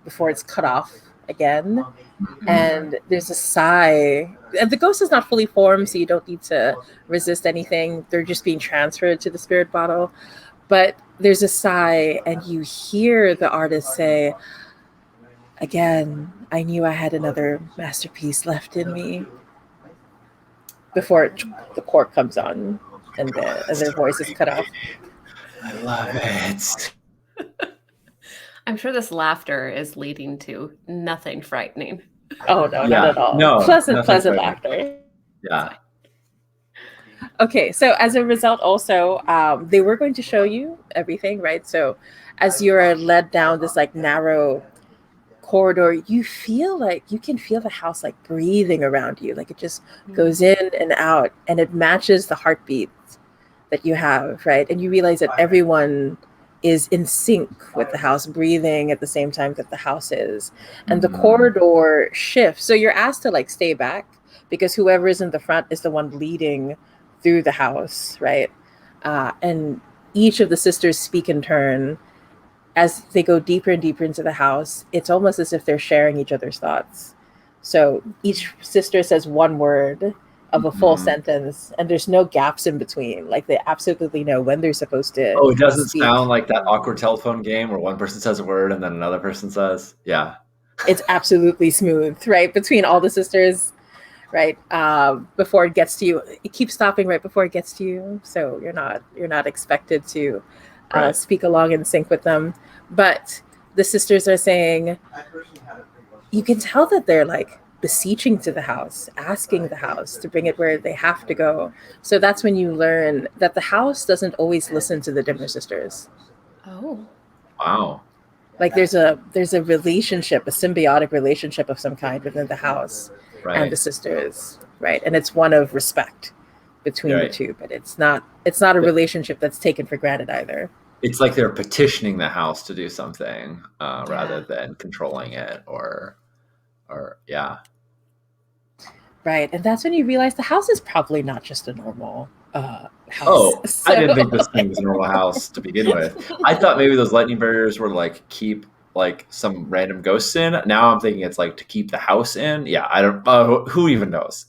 before it's cut off again. And there's a sigh. And the ghost is not fully formed, so you don't need to resist anything. They're just being transferred to the spirit bottle. But there's a sigh, and you hear the artist say, "Again, I knew I had another masterpiece left in me," before the cork comes on. And their voice is cut off. I love it. I'm sure this laughter is leading to nothing frightening. Oh, no, not at all. No, pleasant laughter. Yeah. Okay, so as a result, also, they were going to show you everything, right? So as you're led down this like narrow corridor, you can feel the house like breathing around you. Like it just goes in and out, and it matches the heartbeat that you have, right? And you realize that everyone is in sync with the house, breathing at the same time that the house is. And the corridor shifts. So you're asked to like stay back because whoever is in the front is the one leading through the house, right? And each of the sisters speak in turn. As they go deeper and deeper into the house, it's almost as if they're sharing each other's thoughts. So each sister says one word of a full Mhm. sentence, and there's no gaps in between. Like they absolutely know when they're supposed to Oh, it doesn't speak. sound like that awkward telephone game where one person says a word and then another person says, yeah. It's absolutely smooth, right? Between all the sisters, right? Before it gets to you, it keeps stopping right before it gets to you. So you're not expected to Right. speak along in sync with them. But the sisters are saying, you can tell that they're like beseeching to the house, asking the house to bring it where they have to go. So that's when you learn that the house doesn't always listen to the Dimmer sisters. Oh. Wow. Like there's a relationship, a symbiotic relationship of some kind within the house and the Right. sisters, right? And it's one of respect between the Right. two, but it's not a relationship that's taken for granted either. It's like they're petitioning the house to do something rather Yeah. than controlling it or yeah. Right. And that's when you realize the house is probably not just a normal house. Oh, I So didn't think this thing was a normal house to begin with. I thought maybe those lightning barriers were like keep like some random ghosts in. Now I'm thinking it's like to keep the house in. Yeah, I don't. Who even knows?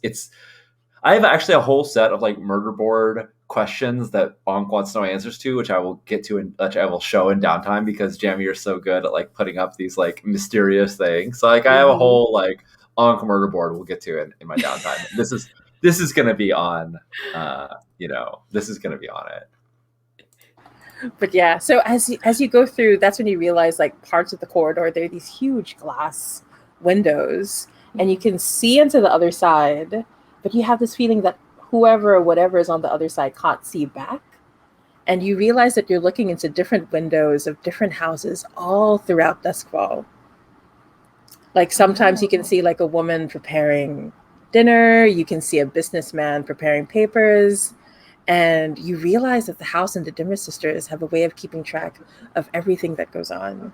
I have actually a whole set of like murder board questions that Onk wants to know answers to, which I will get to and which I will show in downtime because Jamie, you're so good at like putting up these like mysterious things. So like I have a Mhm. whole like Onk murder board we'll get to in my downtime. This is gonna be on this is gonna be on it. but yeah, so as you go through, that's when you realize like parts of the corridor, there are these huge glass windows and you can see into the other side, but you have this feeling that whoever or whatever is on the other side can't see back. And you realize that you're looking into different windows of different houses all throughout Duskfall. Like sometimes you can see like a woman preparing dinner, you can see a businessman preparing papers, and you realize that the house and the Dimmer sisters have a way of keeping track of everything that goes on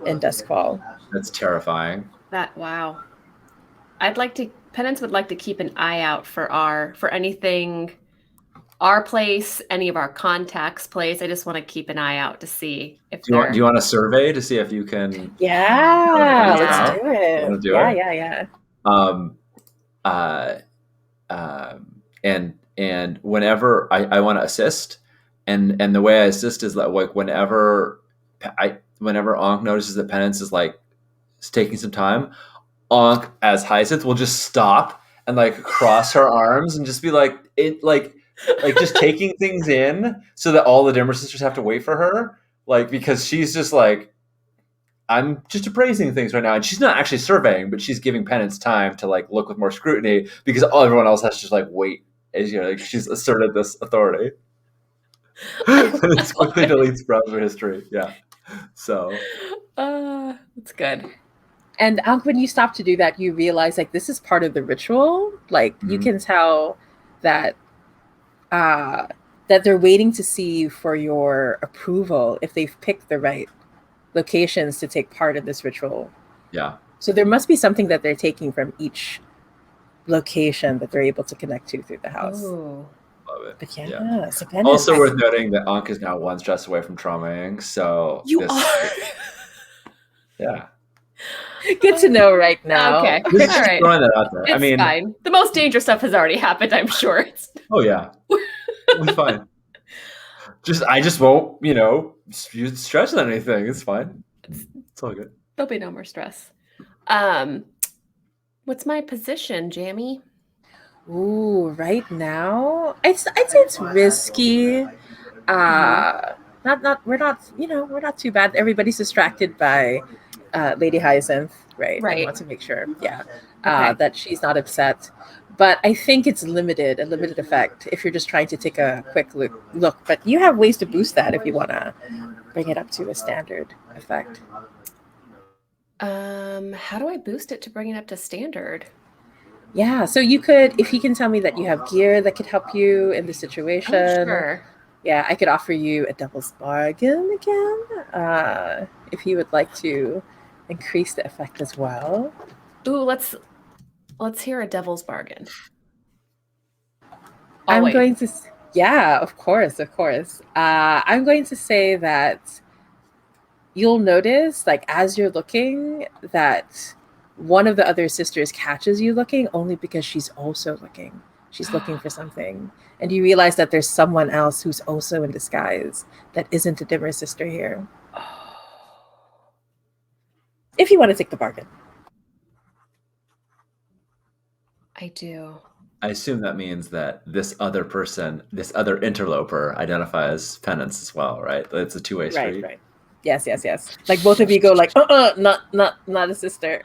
in Duskfall. That's terrifying. Wow. Penance would like to keep an eye out for anything our place, any of our contacts' place. I just want to keep an eye out to see if Do you want a survey to see if you can Yeah, let's out? do You it. want to do Yeah, it? yeah. Um, uh, and whenever I want to assist, and the way I assist is that like whenever Ankh notices that Penance is like taking some time, Ankh as Hyacinth will just stop and like cross her arms and just be like just taking things in so that all the Dimmer sisters have to wait for her, like because she's just like I'm just appraising things right now, and she's not actually surveying, but she's giving Penance time to like look with more scrutiny because everyone else has to just like wait as like she's asserted this authority. It's quickly deletes browser history. Yeah, so That's good. And when you stop to do that, you realize like this is part of the ritual. Like you Mhm. can tell that that they're waiting to see you for your approval if they've picked the right locations to take part in this ritual. Yeah. So there must be something that they're taking from each location that they're able to connect to through the house. Ooh. Love it. But yeah. So Also worth noting that Ankh is now one stress away from traumaing, so You are. Yeah. Good to know right now. Okay. Just All right. throwing that out there. It's fine. The most dangerous stuff has already happened, I'm sure. Oh yeah. We'll be fine. I just won't, use stress on anything. It's fine. It's all good. There'll be no more stress. What's my position, Jamie? Ooh, right now, I'd say it's risky. We're not too bad. Everybody's distracted by Lady Hyacinth, right? Right. I want to make sure, Okay. that she's not upset. But I think it's a limited effect if you're just trying to take a quick look. But you have ways to boost that if you want to bring it up to a standard effect. How do I boost it to bring it up to standard? Yeah, so you could, if you can tell me that you have gear that could help you in the situation. Oh, sure. Yeah, I could offer you a devil's bargain again, if you would like to increase the effect as well. Ooh, let's hear a devil's bargain. I'm going to, yeah, of course. I'm going to say that you'll notice, like, as you're looking, that one of the other sisters catches you looking only because she's also looking. She's looking for something. And you realize that there's someone else who's also in disguise that isn't a dimmer sister here. If you want to take the bargain. I do. I assume that means that this other person, this other interloper, identifies Penance as well, right? It's a two-way street. Right. Yes. Like both of you go like, not a sister.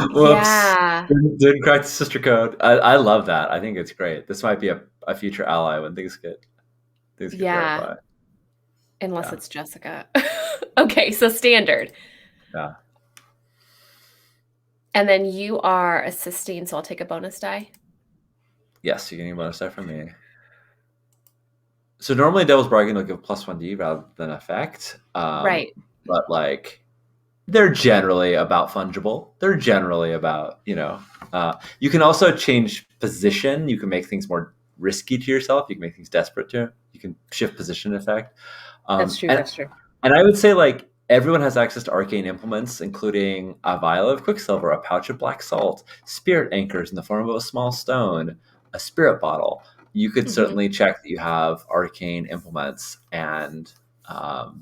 Whoops. Yeah. Didn't crack the sister code. I love that. I think it's great. This might be a future ally when things get verified. Unless it's Jessica. Okay, so standard. Yeah. And then you are assisting, so I'll take a bonus die. Yes, you're getting a bonus die from me. So normally Devil's Bargain will give +1d rather than effect. Right. But like they're generally about fungible. They're generally about, you can also change position. You can make things more risky to yourself. You can make things desperate to. You can shift position effect. That's true. And I would say like everyone has access to arcane implements, including a vial of quicksilver, a pouch of black salt, spirit anchors in the form of a small stone, a spirit bottle. You could certainly check that you have arcane implements, and I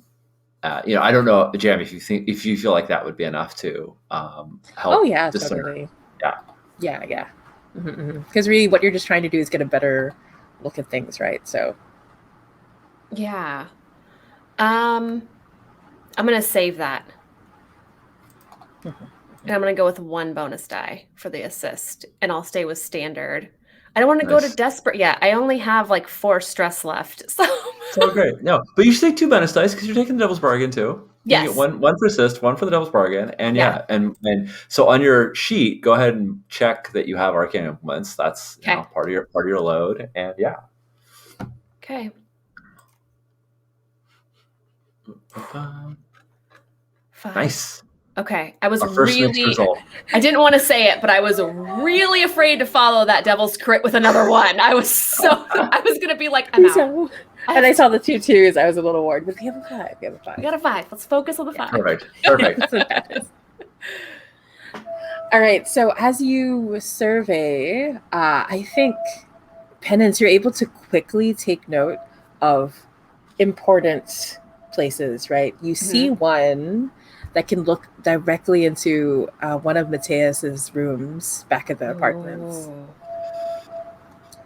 don't know, Jam, if you feel like that would be enough to help. Oh yeah, totally. Yeah. Because really, what you're just trying to do is get a better look at things, right? So. Yeah. I'm gonna save that. And I'm gonna go with 1 bonus die for the assist, and I'll stay with standard. I don't want to go to desperate yet. I only have like 4 stress left. So great. No, but you should take 2 bonus dice because you're taking the Devil's Bargain too. Yes. You get one for assist, 1 for the Devil's Bargain, and and so on your sheet, go ahead and check that you have arcane implements. That's part of your load, and Okay. 5. Five. Nice. Okay. I didn't want to say it, but I was really afraid to follow that devil's crit with another 1. I was going to be like, I'm out. And I saw the 2 twos. I was a little worried, but we have a 5. We got a 5. Let's focus on the 5. Perfect. All right. So as you survey, I think, Penance, you're able to quickly take note of important places, right? You see one that can look directly into one of Mateus's rooms back at the apartments.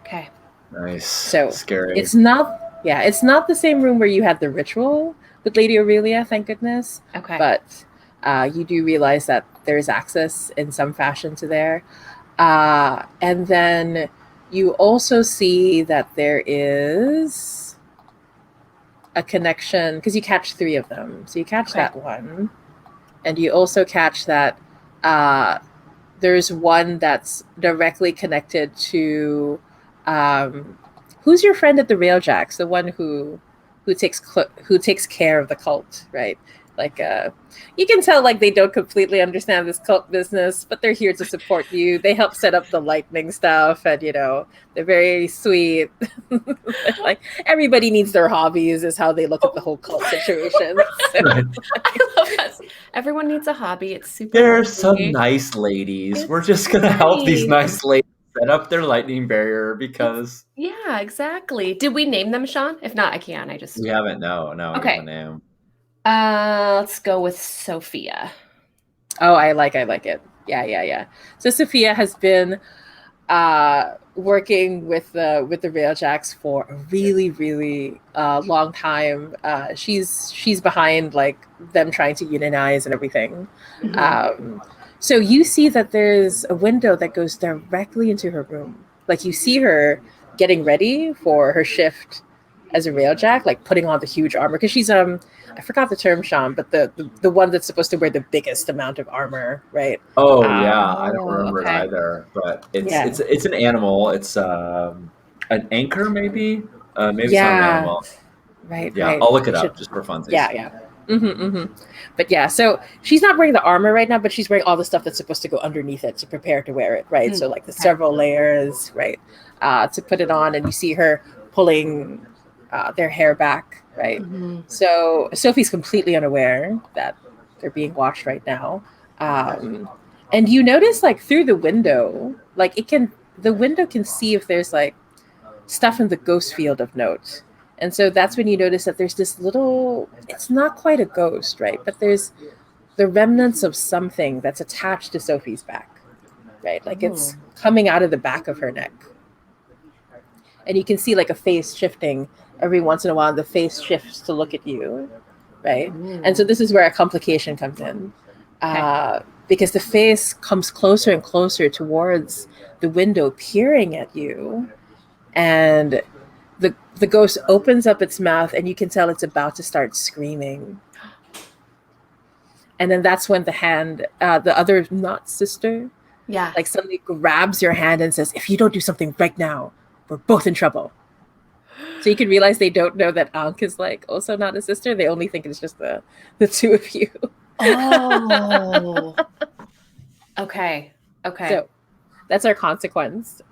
Okay. Nice. So scary. It's not the same room where you had the ritual with Lady Aurelia, thank goodness. Okay. But you do realize that there's access in some fashion to there. And then you also see that there is a connection, because you catch 3 of them. So you catch that one. And you also catch that there's one that's directly connected to who's your friend at the Railjacks, the one who takes care of the cult, right? Like you can tell like they don't completely understand this cult business, but they're here to support you. They help set up the lightning stuff, and they're very sweet. Like everybody needs their hobbies is how they look at the whole cult situation. So, I love that. Everyone needs a hobby. It's super. There's some nice ladies. We're just gonna help these nice ladies set up their lightning barrier because. Yeah, exactly. Did we name them, Sean? If not, I can. We haven't. No. Okay. I don't know. Let's go with Sophia. Oh, I like it. Yeah. So Sophia has been working with the Railjacks for a really, really long time. She's behind like them trying to unionize and everything. So you see that there's a window that goes directly into her room. Like you see her getting ready for her shift as a Railjack, like putting on the huge armor, because she's I forgot the term, Sean, but the one that's supposed to wear the biggest amount of armor, right? Oh yeah, I don't remember it either, but it's an animal. It's an anchor, maybe. Maybe it's not an animal. Right. Yeah, right. I'll look it up just for fun. Yeah. But yeah, so she's not wearing the armor right now, but she's wearing all the stuff that's supposed to go underneath it to prepare to wear it, right? So like the several layers, right, to put it on, and you see her pulling their hair back, right? So Sophie's completely unaware that they're being watched right now, and And you notice like through the window, like the window can see if there's like stuff in the ghost field of note. And so that's when you notice that there's this little, it's not quite a ghost, right? But there's the remnants of something that's attached to Sophie's back, right? Like it's coming out of the back of her neck. And you can see like a face shifting every once in a while. The face shifts to look at you, right? And so this is where a complication comes in. Because the face comes closer and closer towards the window, peering at you. And the ghost opens up its mouth, and you can tell it's about to start screaming. And then that's when the hand, the other not sister, like suddenly grabs your hand and says, "If you don't do something right now, we're both in trouble." So you can realize they don't know that Ankh is like also not a sister. They only think it's just the two of you. Oh. Okay. So that's our consequence.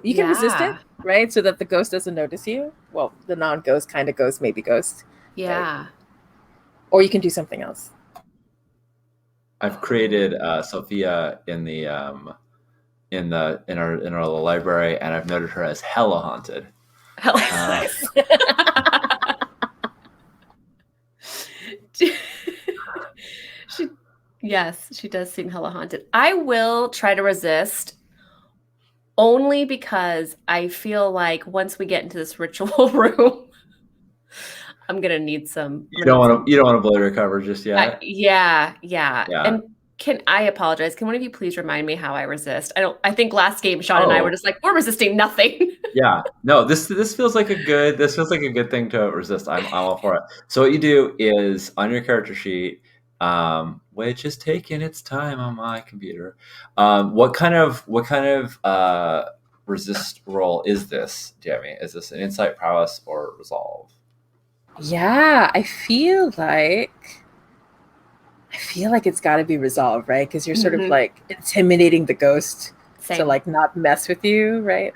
You can resist it, right? So that the ghost doesn't notice you. Well, the non-ghost kind of ghost, maybe ghost. Yeah. Right? Or you can do something else. I've created Sophia in our library, and I've noted her as hella haunted. Nice. Yes, she does seem hella haunted. I will try to resist, only because I feel like once we get into this ritual room, I'm gonna need some. You don't want to blow your cover just yet. Yeah. And I apologize? Can one of you please remind me how I resist? I think last game Sean and I were just like, we're resisting nothing. Yeah. No, this feels like a good thing to resist. I'm all for it. So what you do is on your character sheet, which is taking its time on my computer. What kind of resist roll is this, Jamie? Is this an insight, prowess, or resolve? Yeah, I feel like it's got to be resolved, right? Because you're sort of like intimidating the ghost to like not mess with you, right?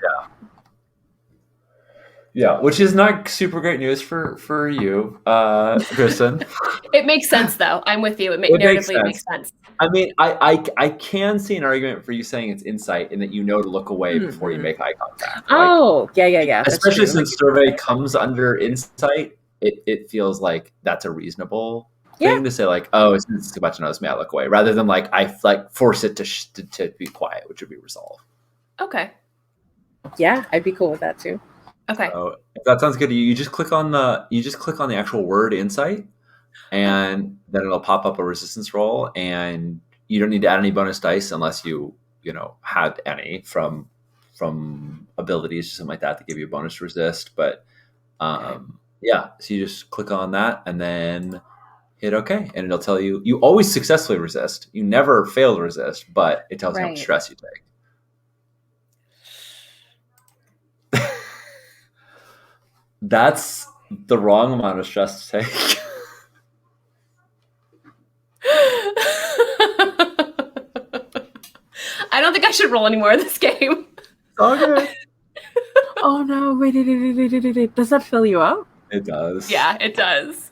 Yeah, which is not super great news for you, Kristen. It makes sense, though. I'm with you. Narratively, it makes sense. I mean, I can see an argument for you saying it's insight in that you know to look away before you make eye contact. Oh, yeah. Especially since survey comes under insight, it feels like that's a reasonable thing to say, like, oh, it's about to notice me, I look away, rather than like I like force it to be quiet, which would be resolve. Okay. Yeah, I'd be cool with that too. Okay. So if that sounds good to you, you just click on the actual word insight, and then it'll pop up a resistance roll, and you don't need to add any bonus dice unless you had any from abilities or something like that to give you a bonus resist. But yeah, so you just click on that and then hit OK, and it'll tell you always successfully resist. You never fail to resist, but it tells you how much stress you take. That's the wrong amount of stress to take. I don't think I should roll anymore in this game. Okay. Oh no, wait. Does that fill you up? It does. Yeah, it does.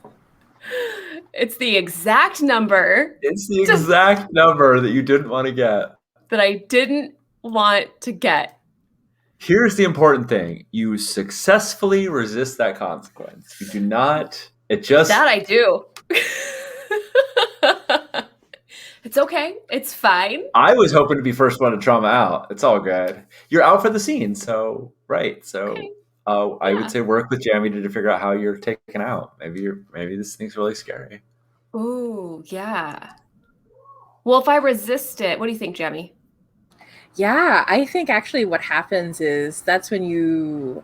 It's the exact number. It's the exact number that you didn't want to get. That I didn't want to get. Here's the important thing. You successfully resist that consequence. You do not. That I do. It's okay. It's fine. I was hoping to be first one to trauma out. It's all good. You're out for the scene, so right. So okay. I would say work with Jamie to figure out how you're taken out. Maybe this thing's really scary. Ooh, yeah. Well, if I resist it, what do you think, Jamie? Yeah, I think actually what happens is that's when you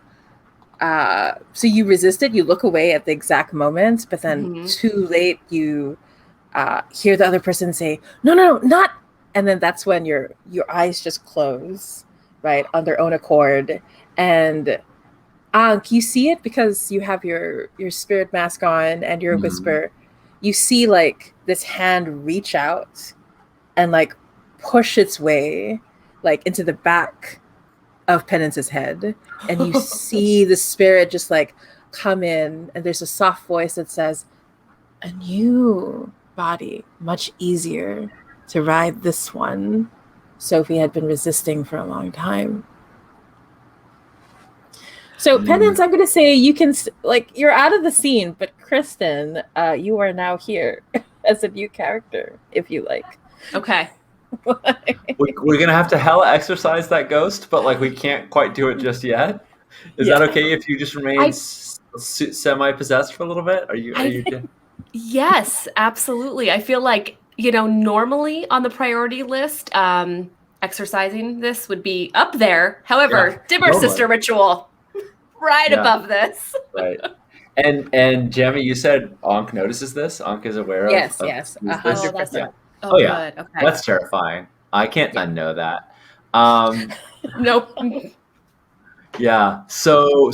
so you resist it, you look away at the exact moment, but then too late you hear the other person say, no, not, and then that's when your eyes just close, right, on their own accord. And Ankh, you see it because you have your spirit mask on and your whisper. You see like this hand reach out and like push its way like into the back of Penance's head, and you see the spirit just like come in, and there's a soft voice that says, "A new body, much easier to ride this one Sophie had been resisting for a long time. So, Penance, I'm going to say you can, you're out of the scene, but Kristen, you are now here as a new character, if you like. Okay. We're going to have to hella exercise that ghost, but we can't quite do it just yet. Is that okay if you just remain semi-possessed for a little bit? Are you? Yes, absolutely. I feel like, normally on the priority list, exercising this would be up there. However, Dimmer Sister ritual. Right above this. Right. And Jamie, you said Ankh notices this? Ankh is aware of yes, 100%. Oh, yeah. Good. Okay. That's terrifying. I can't unknow that. Nope. Yeah. So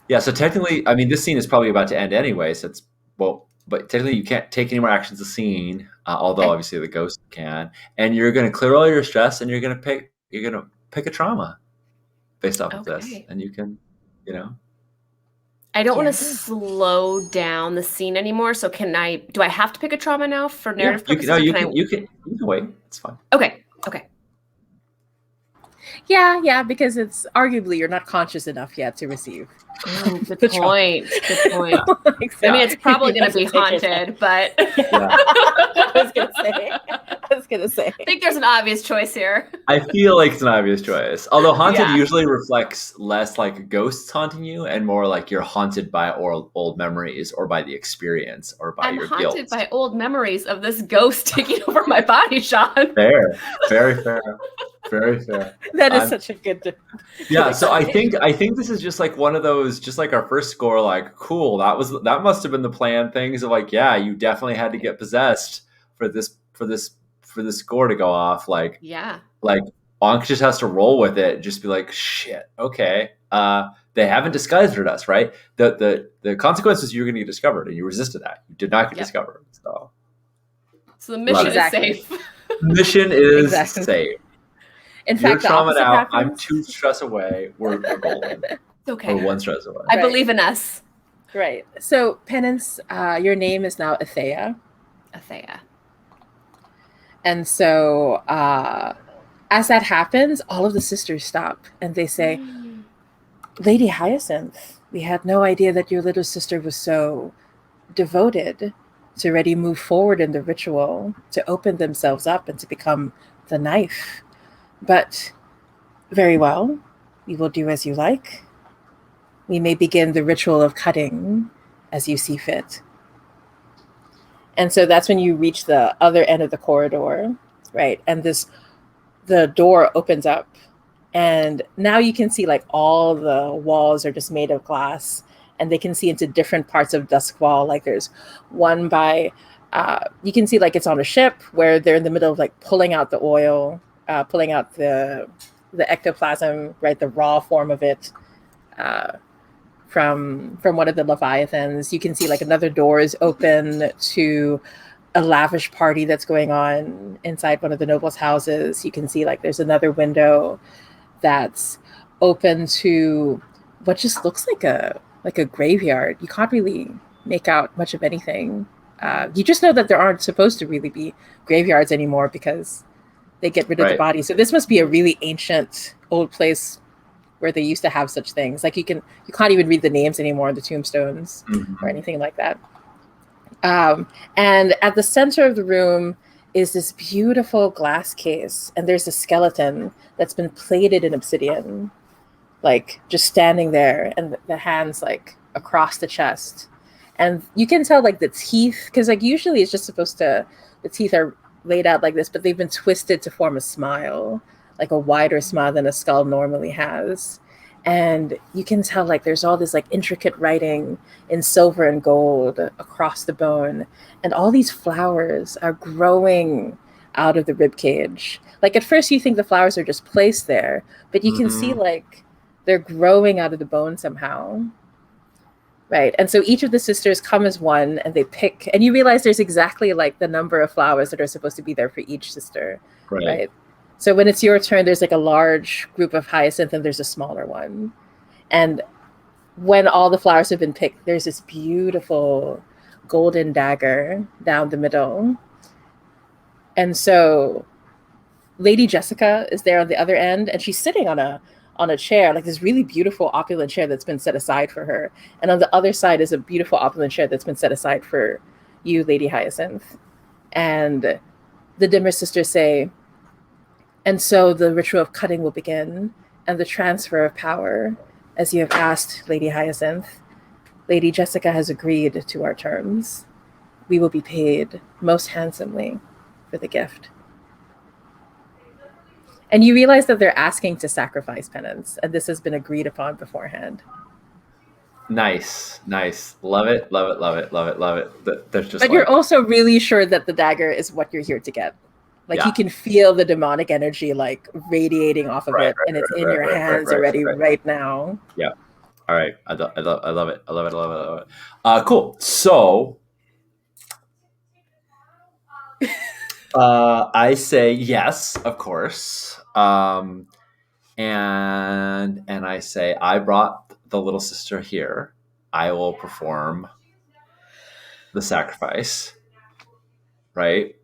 technically, I mean, this scene is probably about to end anyway, so but technically you can't take any more actions to the scene, although obviously the ghost can. And you're going to clear all your stress, and you're going to pick a trauma based off of this, and you can, I don't want to slow down the scene anymore. So do I have to pick a trauma now for narrative purposes? You can wait. It's fine. Okay. Yeah, because it's arguably you're not conscious enough yet to receive. Oh, good point. I mean, it's probably going to be haunted, but I was gonna say. I think there's an obvious choice here. I feel like it's an obvious choice. Although haunted usually reflects less like ghosts haunting you and more like you're haunted by old memories or by the experience or by your guilt. I'm haunted by old memories of this ghost taking over my body, Sean. Fair. Very fair. Very fair. That is such a good. Yeah, so I think this is just like one of those, just like our first score. Like, cool. That must have been the plan. Things of like, yeah, you definitely had to get possessed for this score to go off. Like, Ankh just has to roll with it. Just be like, shit. Okay. They haven't disguised us, right? The consequences you're going to get discovered, and you resisted that. You did not get discovered. So the mission is safe. Mission is safe. In fact, you're traumatized out. I'm 2 stress away. We're golden. It's okay. We're 1 stress away. I believe in us. Right. So, Penance, your name is now Athea. And so, as that happens, all of the sisters stop and they say, Lady Hyacinth, we had no idea that your little sister was so devoted to ready move forward in the ritual, to open themselves up and to become the knife. But very well, we will do as you like. We may begin the ritual of cutting as you see fit. And so that's when you reach the other end of the corridor, right? And the door opens up, and now you can see like all the walls are just made of glass, and they can see into different parts of Duskwall. Like there's one by, you can see like it's on a ship where they're in the middle of like pulling out the oil, pulling out the ectoplasm, right, the raw form of it from one of the Leviathans. You can see like another door is open to a lavish party that's going on inside one of the nobles' houses. You can see like there's another window that's open to what just looks like a graveyard. You can't really make out much of anything. You just know that there aren't supposed to really be graveyards anymore because they get rid of the bodies. So this must be a really ancient old place where they used to have such things. Like you can't even read the names anymore on the tombstones or anything like that. And at the center of the room is this beautiful glass case, and there's a skeleton that's been plated in obsidian, like just standing there, and the hands like across the chest. And you can tell like the teeth, because like usually it's just supposed to, the teeth are laid out like this, but they've been twisted to form a smile, like a wider smile than a skull normally has. And you can tell like there's all this like intricate writing in silver and gold across the bone, and all these flowers are growing out of the rib cage. Like at first you think the flowers are just placed there, but you can see like they're growing out of the bone somehow. Right. And so each of the sisters come as one, and they pick, and you realize there's exactly like the number of flowers that are supposed to be there for each sister. Right. So when it's your turn, there's like a large group of hyacinth and there's a smaller one. And when all the flowers have been picked, there's this beautiful golden dagger down the middle. And so Lady Jessica is there on the other end, and she's sitting on a chair, like this really beautiful opulent chair that's been set aside for her. And on the other side is a beautiful opulent chair that's been set aside for you, Lady Hyacinth. And the Dimmer sisters say, and so the ritual of cutting will begin, and the transfer of power, as you have asked, Lady Hyacinth. Lady Jessica has agreed to our terms. We will be paid most handsomely for the gift. And you realize that they're asking to sacrifice Penance, and this has been agreed upon beforehand. Nice. Love it. There's just But you're also really sure that the dagger is what you're here to get. Like, you can feel the demonic energy like radiating off of it, and it's in your hands already right now. Yeah. All right. I love it. Cool. So I say yes, of course. And I say, I brought the little sister here. I will perform the sacrifice. Right?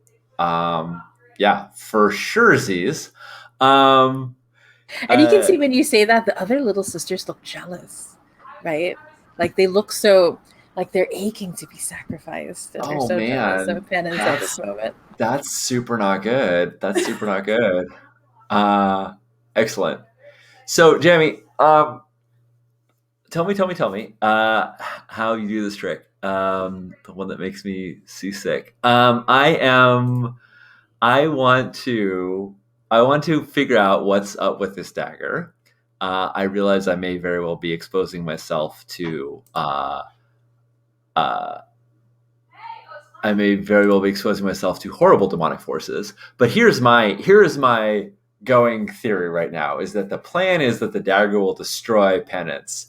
Yeah, for sure, Z's. And you can see when you say that, the other little sisters look jealous, right? Like, they look so, like they're aching to be sacrificed. And they're so jealous of Penance at this moment. That's super not good. Excellent. So, Jamie, tell me how you do this trick. The one that makes me seasick. I want to figure out what's up with this dagger. I realize I may very well be exposing myself to horrible demonic forces. But here's my going theory right now, is that the plan is that the dagger will destroy Penance.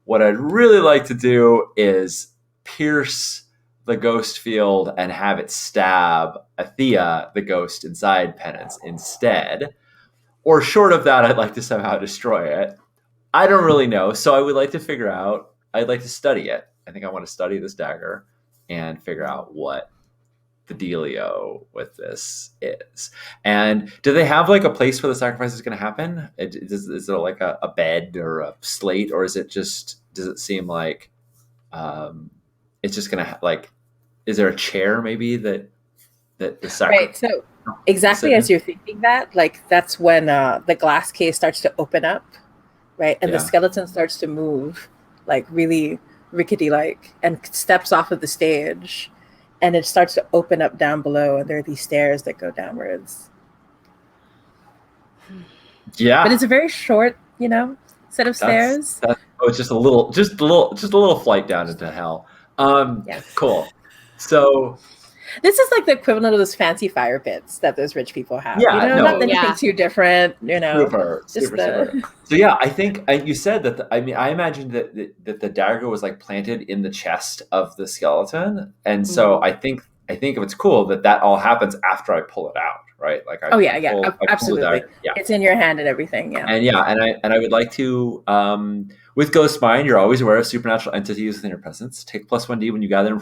What I'd really like to do is pierce the ghost field and have it stab Athea, the ghost inside Penance, instead. Or short of that, I'd like to somehow destroy it. I don't really know, so I would like to figure out, I'd like to study it. I think I want to study this dagger and figure out what the dealio with this is. And do they have like a place where the sacrifice is going to happen? Is there like a bed or a slate, or is it just, does it seem like it's just going to is there a chair maybe that the sacrifice? Right. So exactly as you're thinking that, like, that's when the glass case starts to open up, right? And the skeleton starts to move, like really rickety like, and steps off of the stage. And it starts to open up down below, and there are these stairs that go downwards. Yeah, but it's a very short, set of stairs. It's just a little flight down into hell. Yes. Cool. So this is like the equivalent of those fancy fire pits that those rich people have. Yeah, not anything too different. Super. So yeah, I think you said that. I imagined that the dagger was like planted in the chest of the skeleton, and so I think it's cool that all happens after I pull it out, right? Like absolutely. It's in your hand and everything. Yeah, and I would like to. With Ghost Mind, you're always aware of supernatural entities within your presence. Take +1D when you gather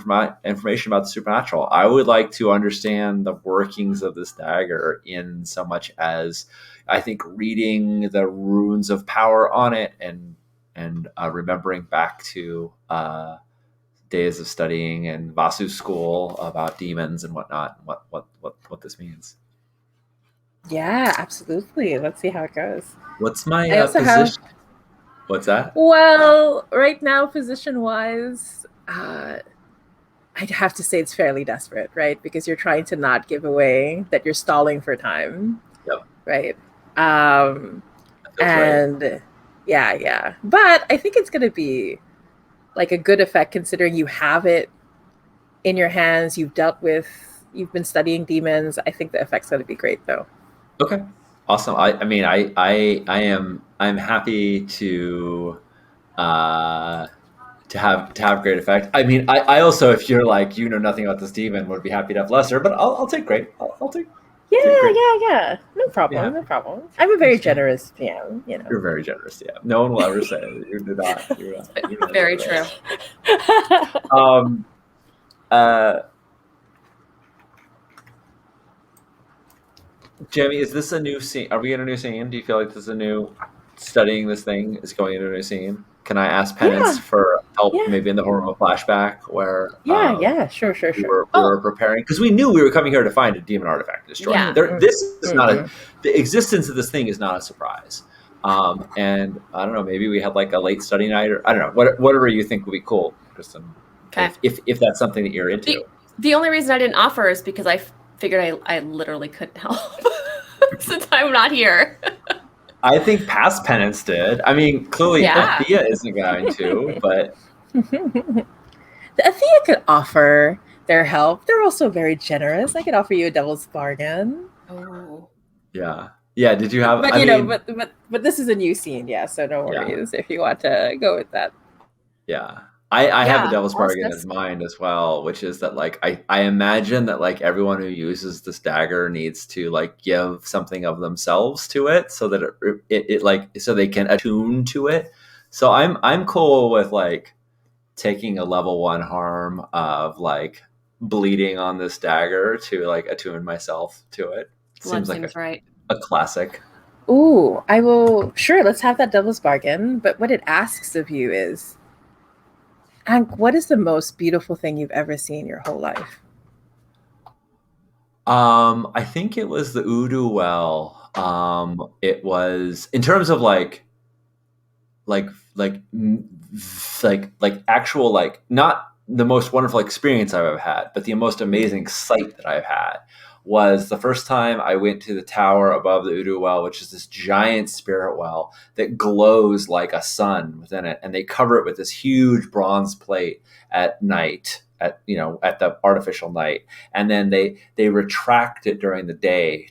information about the supernatural. I would like to understand the workings of this dagger, in so much as I think reading the runes of power on it and remembering back to days of studying in Vasu's school about demons and whatnot, and what this means. Yeah, absolutely. Let's see how it goes. What's my position? What's that? Well, right now, position-wise, I'd have to say it's fairly desperate, right? Because you're trying to not give away that you're stalling for time. Yep. Right. And yeah. But I think it's going to be like a good effect, considering you have it in your hands. You've been studying demons. I think the effect's going to be great, though. Okay. Awesome. I'm happy to have great effect. I mean, I also, if you're like, nothing about this demon, would be happy to have lesser, but I'll take great. I'll take. Yeah. No problem. No problem. I'm a very generous PM. You're very generous. Yeah. No one will ever say that you're not. You're not very true. Jamie, is this a new scene? Are we in a new scene? Do you feel like this is a new studying this thing is going into a new scene? Can I ask Penance Yeah, for help, yeah, maybe in the form of a flashback where yeah. Sure, sure, we sure. were we Oh, were preparing because we knew we were coming here to find a demon artifact to destroy. yeah. This is not Mm-hmm. the existence of this thing is not a surprise. And I don't know, maybe we had like a late study night, or I don't know, whatever you think would be cool, Kristen. Okay. If that's something that you're into. The only reason I didn't offer is because I figured I literally couldn't help since I'm not here. I think past Penance did. I mean, clearly Yeah. Thea isn't going to, but The Athea could offer their help. They're also very generous. I could offer you a devil's bargain. Oh. yeah. Did you have? But I mean, but this is a new scene, yeah. So no worries if you want to go with that. yeah. I have a devil's bargain that's- in mind as well, which is that like I imagine that like everyone who uses this dagger needs to like give something of themselves to it so that it like so they can attune to it. So I'm cool with like taking a level 1 harm of like bleeding on this dagger to like attune myself to it. Seems like right. a classic. Ooh, I will. Sure, let's have that devil's bargain. But what it asks of you is, Hank, what is the most beautiful thing you've ever seen your whole life? I think it was the Udu well. It was in terms of like actual like not the most wonderful experience I've ever had, but the most amazing sight that I've had was the first time I went to the tower above the Udu well, which is this giant spirit well that glows like a sun within it, and they cover it with this huge bronze plate at night at the artificial night, and then they retract it during the day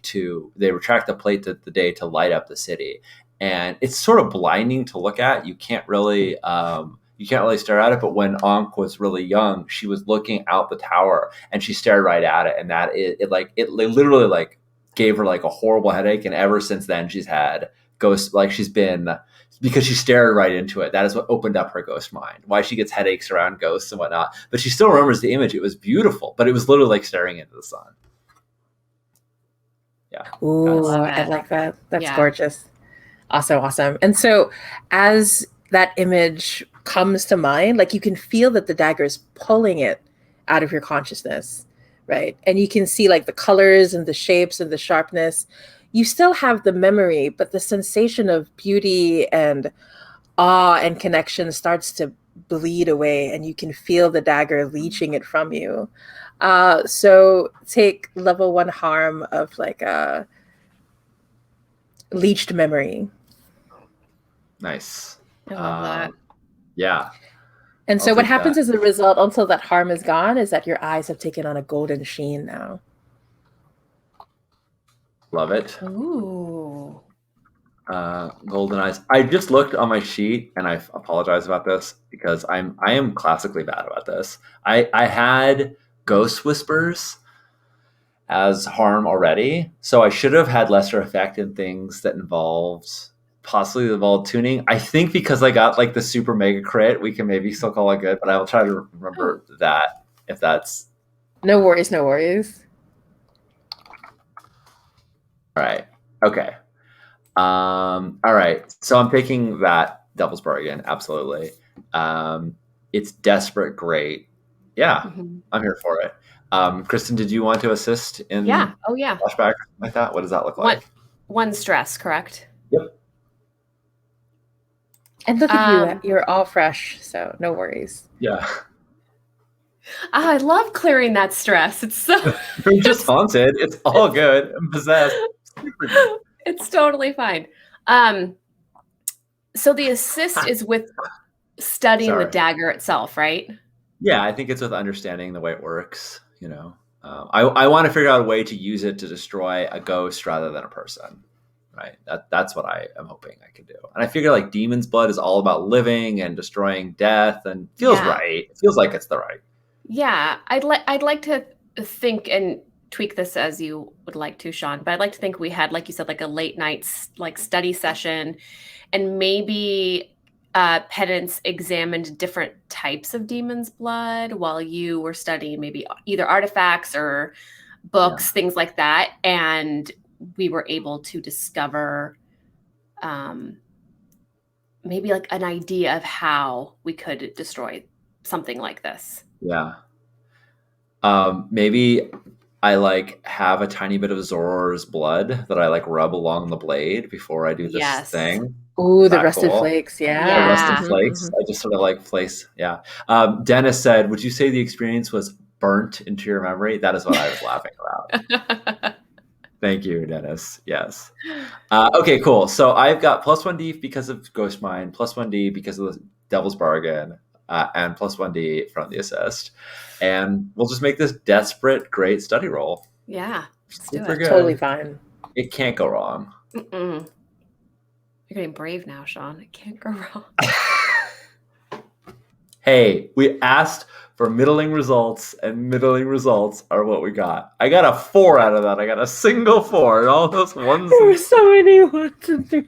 they retract the plate to the day to light up the city, and it's sort of blinding to look at. You can't really stare at it, but when Ankh was really young, she was looking out the tower and she stared right at it, and that it literally like gave her like a horrible headache, and ever since then she's had ghosts, like she's been, because she stared right into it. That is what opened up her ghost mind. Why she gets headaches around ghosts and whatnot, but she still remembers the image. It was beautiful, but it was literally like staring into the sun. Yeah. Ooh, Love I it. like that. That's Yeah. gorgeous. Awesome. And so as that image comes to mind, like you can feel that the dagger is pulling it out of your consciousness, right? And you can see like the colors and the shapes and the sharpness. You still have the memory, but the sensation of beauty and awe and connection starts to bleed away, and you can feel the dagger leeching it from you. So take level 1 harm of like a leached memory. Nice. I love that. Yeah. And so I'll what take happens that. as a result until that harm is gone is that your eyes have taken on a golden sheen now. Love it. Ooh. Golden eyes. I just looked on my sheet, and I apologize about this because I am classically bad about this. I had Ghost Whispers as harm already, so I should have had lesser effect in things that possibly involved tuning. I think because I got like the super mega crit, we can maybe still call it good, but I will try to remember that if that's No worries. all right. Okay. All right. So I'm taking that Devil's Bargain. Absolutely. It's desperate. Great. Yeah, Mhm. I'm here for it. Kristen, did you want to assist in Yeah. Oh, yeah. flashback like that? What does that look like? One stress, correct? Yep. And look at you. You're all fresh, so no worries. Yeah. I love clearing that stress. It's so You're just haunted. It's all good. I'm possessed. Super good. it's totally fine. So the assist is with studying the Sorry. dagger itself, right? Yeah, I think it's with understanding the way it works. I want to figure out a way to use it to destroy a ghost rather than a person. Right. That's what I am hoping I can do. And I figure like Demon's Blood is all about living and destroying death, and feels right. It feels like it's the right. Yeah, I'd like to think and tweak this as you would like to, Sean. But I'd like to think we had, like you said, like a late night like study session, and maybe Penance examined different types of Demon's Blood while you were studying maybe either artifacts or books, things like that, and we were able to discover maybe like an idea of how we could destroy something like this. Yeah. Maybe I like have a tiny bit of Zoror's blood that I like rub along the blade before I do this Yes. thing. Ooh, Is the that rusted cool? flakes. Yeah. Yeah. The rusted Mhm, flakes. mhm. I just sort of like place. Yeah. Dennis said, "Would you say the experience was burnt into your memory?" That is what I was laughing about. Thank you, Dennis. Yes. Okay, cool. So I've got plus 1D because of Ghost Mine, plus 1D because of the Devil's Bargain, and plus 1D from the assist. And we'll just make this desperate, great study roll. Yeah. Let's do Super it. good. Totally fine. It can't go wrong. Mm-mm. You're getting brave now, Sean. It can't go wrong. Hey, we asked for middling results, and middling results are what we got. I got a 4 out of that. I got a single 4, and all those ones. There were so many ones and threes.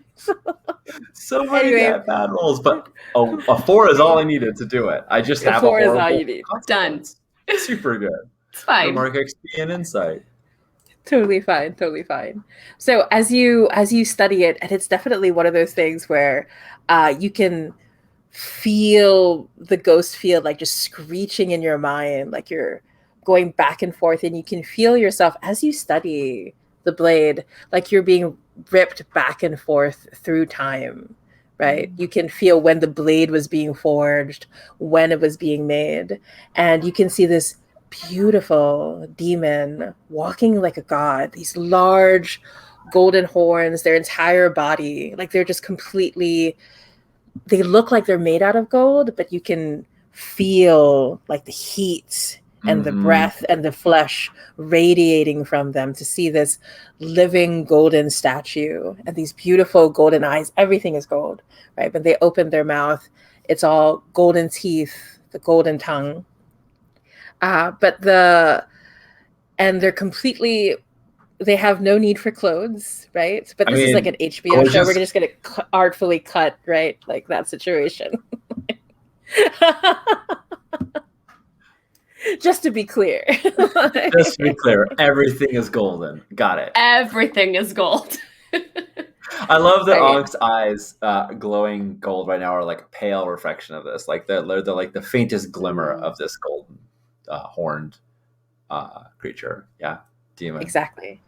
So many Anyway. bad rolls, but a 4 is all I needed to do it. I just A have 4 a is all horrible you need. consequence. Super good. It's For fine. Mark XP and Insight. Totally fine, totally fine. So as you study it, and it's definitely one of those things where you can feel the ghost field like just screeching in your mind, like you're going back and forth, and you can feel yourself as you study the blade, like you're being ripped back and forth through time, right? You can feel when the blade was being forged, when it was being made, and you can see this beautiful demon walking like a god, these large golden horns, their entire body, like they're just completely, they look like they're made out of gold, but you can feel like the heat and the breath and the flesh radiating from them to see this living golden statue and these beautiful golden eyes. Everything is gold, right? When they open their mouth, it's all golden teeth, the golden tongue. And they're completely, they have no need for clothes, right? But this is like an HBO show. We're just going to artfully cut, right? Like that situation. Just to be clear. Just to be clear, everything is golden. Got it. Everything is gold. I love that Right. Ank's eyes glowing gold right now are like a pale reflection of this. Like they're like the faintest glimmer of this golden horned creature. Yeah. Demon. Exactly.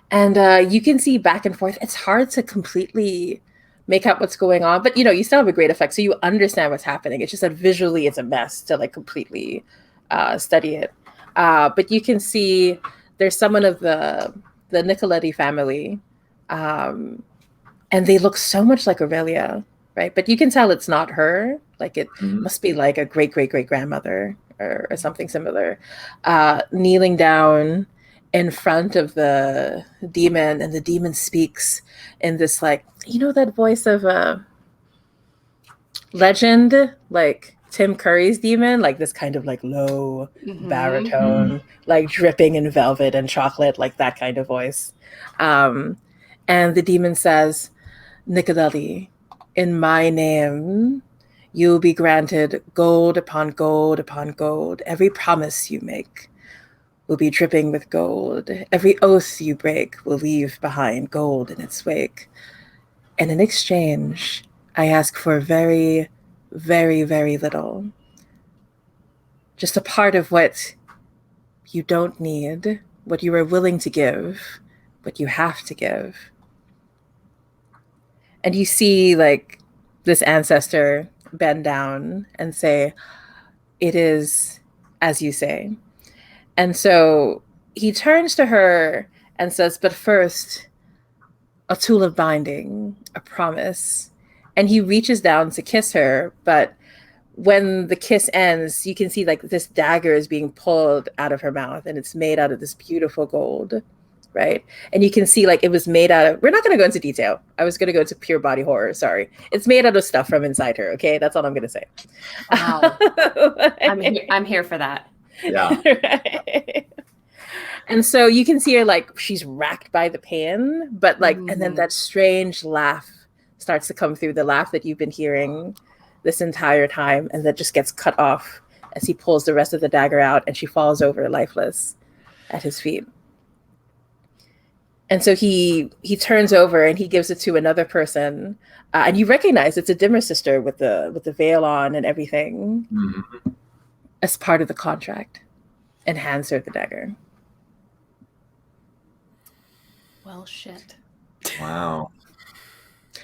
And you can see back and forth. It's hard to completely make out what's going on, but you still have a great effect. So you understand what's happening. It's just that visually it's a mess to like completely study it. But you can see there's someone of the Nicoletti family. And they look so much like Aurelia, right? But you can tell it's not her. Like it must be like a great-great-great-grandmother or something similar, kneeling down in front of the demon, and the demon speaks in this like, that voice of a legend, like Tim Curry's demon, like this kind of like low baritone, like dripping in velvet and chocolate, like that kind of voice. And the demon says, "Nicoletti, in my name, you'll be granted gold upon gold upon gold. Every promise you make will be dripping with gold. Every oath you break will leave behind gold in its wake. And in exchange, I ask for very, very, very little. Just a part of what you don't need, what you are willing to give, what you have to give." And you see like this ancestor bend down and say, "It is as you say." And so he turns to her and says, "But first, a tool of binding, a promise." And he reaches down to kiss her, but when the kiss ends, you can see like this dagger is being pulled out of her mouth, and it's made out of this beautiful gold, right? And you can see like it was made out of, we're not going to go into detail. I was going to go into pure body horror. Sorry. It's made out of stuff from inside her. Okay. That's all I'm going to say. Wow. I'm here for that. Yeah. Right. And so you can see her like she's racked by the pain, but like, and then that strange laugh starts to come through, the laugh that you've been hearing this entire time, and that just gets cut off as he pulls the rest of the dagger out, and she falls over lifeless at his feet. And so he turns over and he gives it to another person, and you recognize it's a Dimmer sister with the veil on and everything Mhm. as part of the contract, and hands her the dagger. Well, shit. Wow.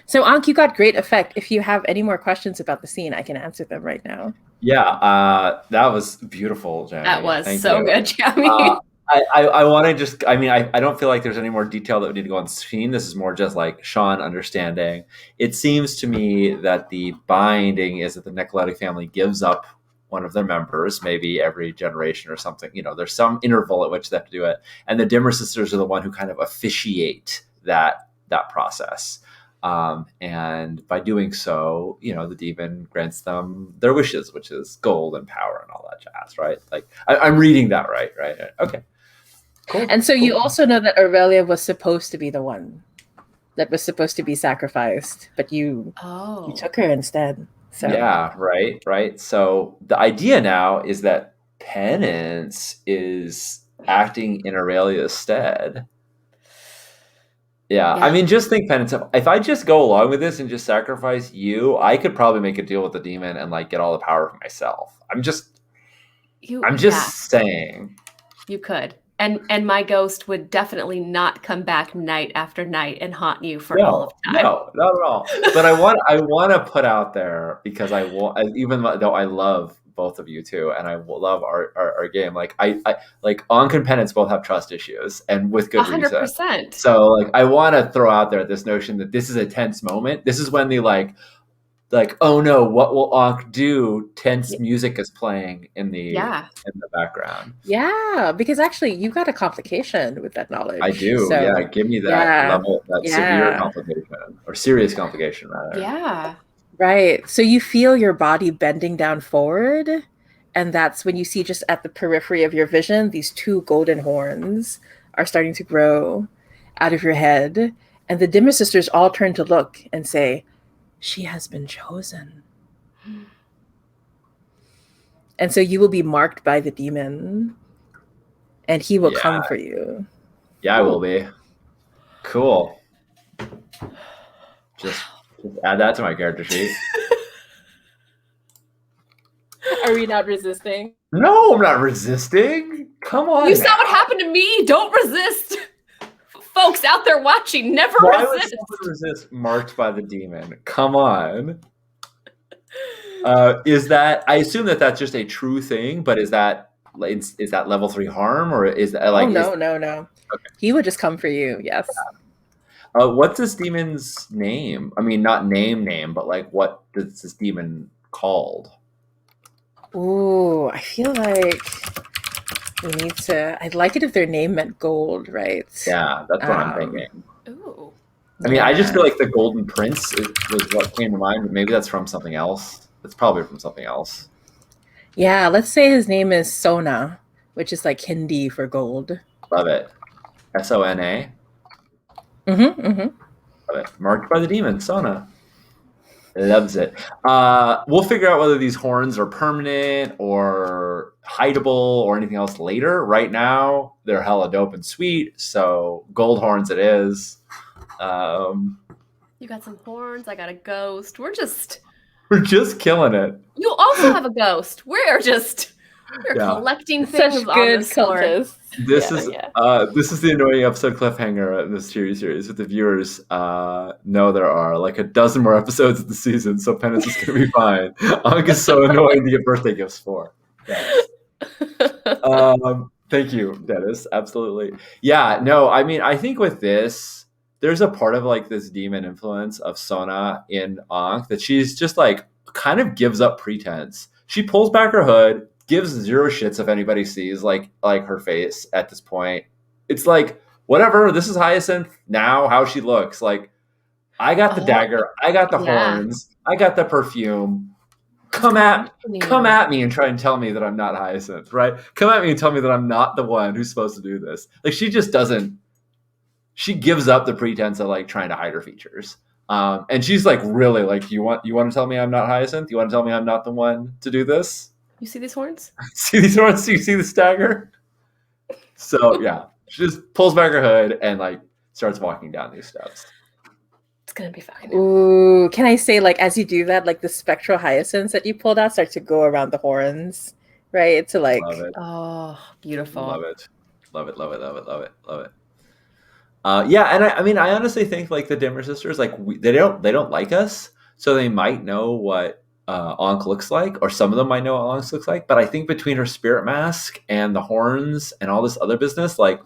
So Ankh, you got great effect. If you have any more questions about the scene, I can answer them right now. Yeah, that was beautiful, Jamie. That was Thank so you. good, Jamie. I want to just, I mean, I don't feel like there's any more detail that we need to go on screen. This is more just like Sean understanding. It seems to me that the binding is that the Nicoletti family gives up one of their members, maybe every generation or something. You know, there's some interval at which they have to do it. And the Dimmer sisters are the one who kind of officiate that process. And by doing so, you know, the demon grants them their wishes, which is gold and power and all that jazz, right? Like I'm reading that right? Okay. Cool. And so cool. you also know that Aurelia was supposed to be the one that was supposed to be sacrificed, but you took her instead. So Yeah, right. So the idea now is that Penance is acting in Aurelia's stead. Yeah, I mean, just think, Penance. If I just go along with this and just sacrifice you, I could probably make a deal with the demon and like get all the power for myself. I'm just saying. You could. And my ghost would definitely not come back night after night and haunt you for all of time. No, not at all. But I want to put out there, because I want, even though I love both of you too, and I love our game. Like I like Ankh and Penance both have trust issues, and with good 100%. reason. So like I want to throw out there this notion that this is a tense moment. This is when the like, oh no, what will Ankh do? Tense music is playing in the background. Yeah, because actually you got a complication with that knowledge. I do. So, yeah, give me that level, that severe complication, or serious complication rather. Yeah. Right. So you feel your body bending down forward, and that's when you see, just at the periphery of your vision, these two golden horns are starting to grow out of your head. And the Dimmer sisters all turn to look and say, "She has been chosen." And so you will be marked by the demon, and he will come for you. Yeah, I will be. Cool. Just add that to my character sheet. Are we not resisting? No, I'm not resisting. Come on. You saw what happened to me. Don't resist. Folks out there watching, never resist. Why would someone resist marked by the demon? Come on. Is that, I assume that that's just a true thing, but is that level 3 harm, or is that like? Oh, no. Okay. He would just come for you. Yes. What's this demon's name? I mean, not name, but like, what is this demon called? Ooh, I feel like we need to. I'd like it if their name meant gold, right? Yeah, that's what I'm thinking. Ooh. I mean, I just feel like the Golden Prince was what came to mind, but maybe that's from something else. It's probably from something else. Yeah, let's say his name is Sona, which is like Hindi for gold. Love it. Sona. Love it. Marked by the demon, Sona. Loves it. We'll figure out whether these horns are permanent or hideable or anything else later. Right now, they're hella dope and sweet, so gold horns it is. You got some horns, I got a ghost. We're just killing it. You also have a ghost. We're collecting things. Such good cultists. This is the annoying episode cliffhanger in this series with the viewers. No, there are like a dozen more episodes of the season, so Penance is gonna be fine. Ankh is so annoying to get birthday gifts for. Yes. Thank you, Dennis. Absolutely. Yeah, no, I mean, I think with this, there's a part of like this demon influence of Sona in Ankh that she's just like kind of gives up pretense. She pulls back her hood, gives zero shits if anybody sees like her face at this point. It's like, whatever, this is Hyacinth now, how she looks. Like, I got the dagger, I got the horns, I got the perfume. Come at me and try and tell me that I'm not Hyacinth, right? Come at me and tell me that I'm not the one who's supposed to do this. Like, she just doesn't. She gives up the pretense of like trying to hide her features. And she's like, really, like, you want to tell me I'm not Hyacinth? You want to tell me I'm not the one to do this? You see these horns? See these horns? Do you see the dagger? So yeah, she just pulls back her hood and like starts walking down these steps. It's gonna be fine. Ooh, can I say, like, as you do that, like the spectral hyacinths that you pulled out start to go around the horns, right? To like, Love it. Oh, beautiful. Love it. Love it. Love it. Love it. Love it. Love it. Yeah, and I mean, I honestly think like the Dimmer sisters, like they don't like us, so they might know what Ankh looks like, or some of them might know what Ankh looks like. But I think between her spirit mask and the horns and all this other business, like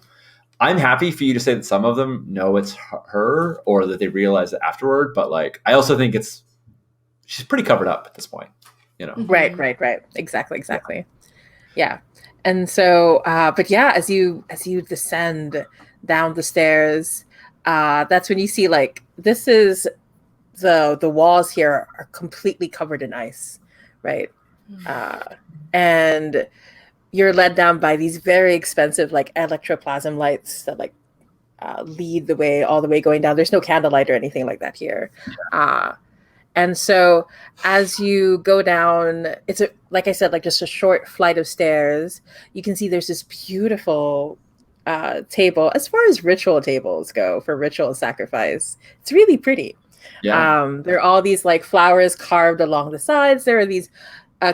I'm happy for you to say that some of them know it's her, or that they realize it afterward. But like, I also think she's pretty covered up at this point, you know. right. Exactly. Yeah. And so, but yeah, as you descend down the stairs, that's when you see like this is the walls here are completely covered in ice, right? And you're led down by these very expensive like electroplasm lights that like lead the way all the way going down. There's no candlelight or anything like that here. And so as you go down, it's like I said, like just a short flight of stairs. You can see there's this beautiful table. As far as ritual tables go for ritual sacrifice, it's really pretty. Yeah. There are all these like flowers carved along the sides. There are these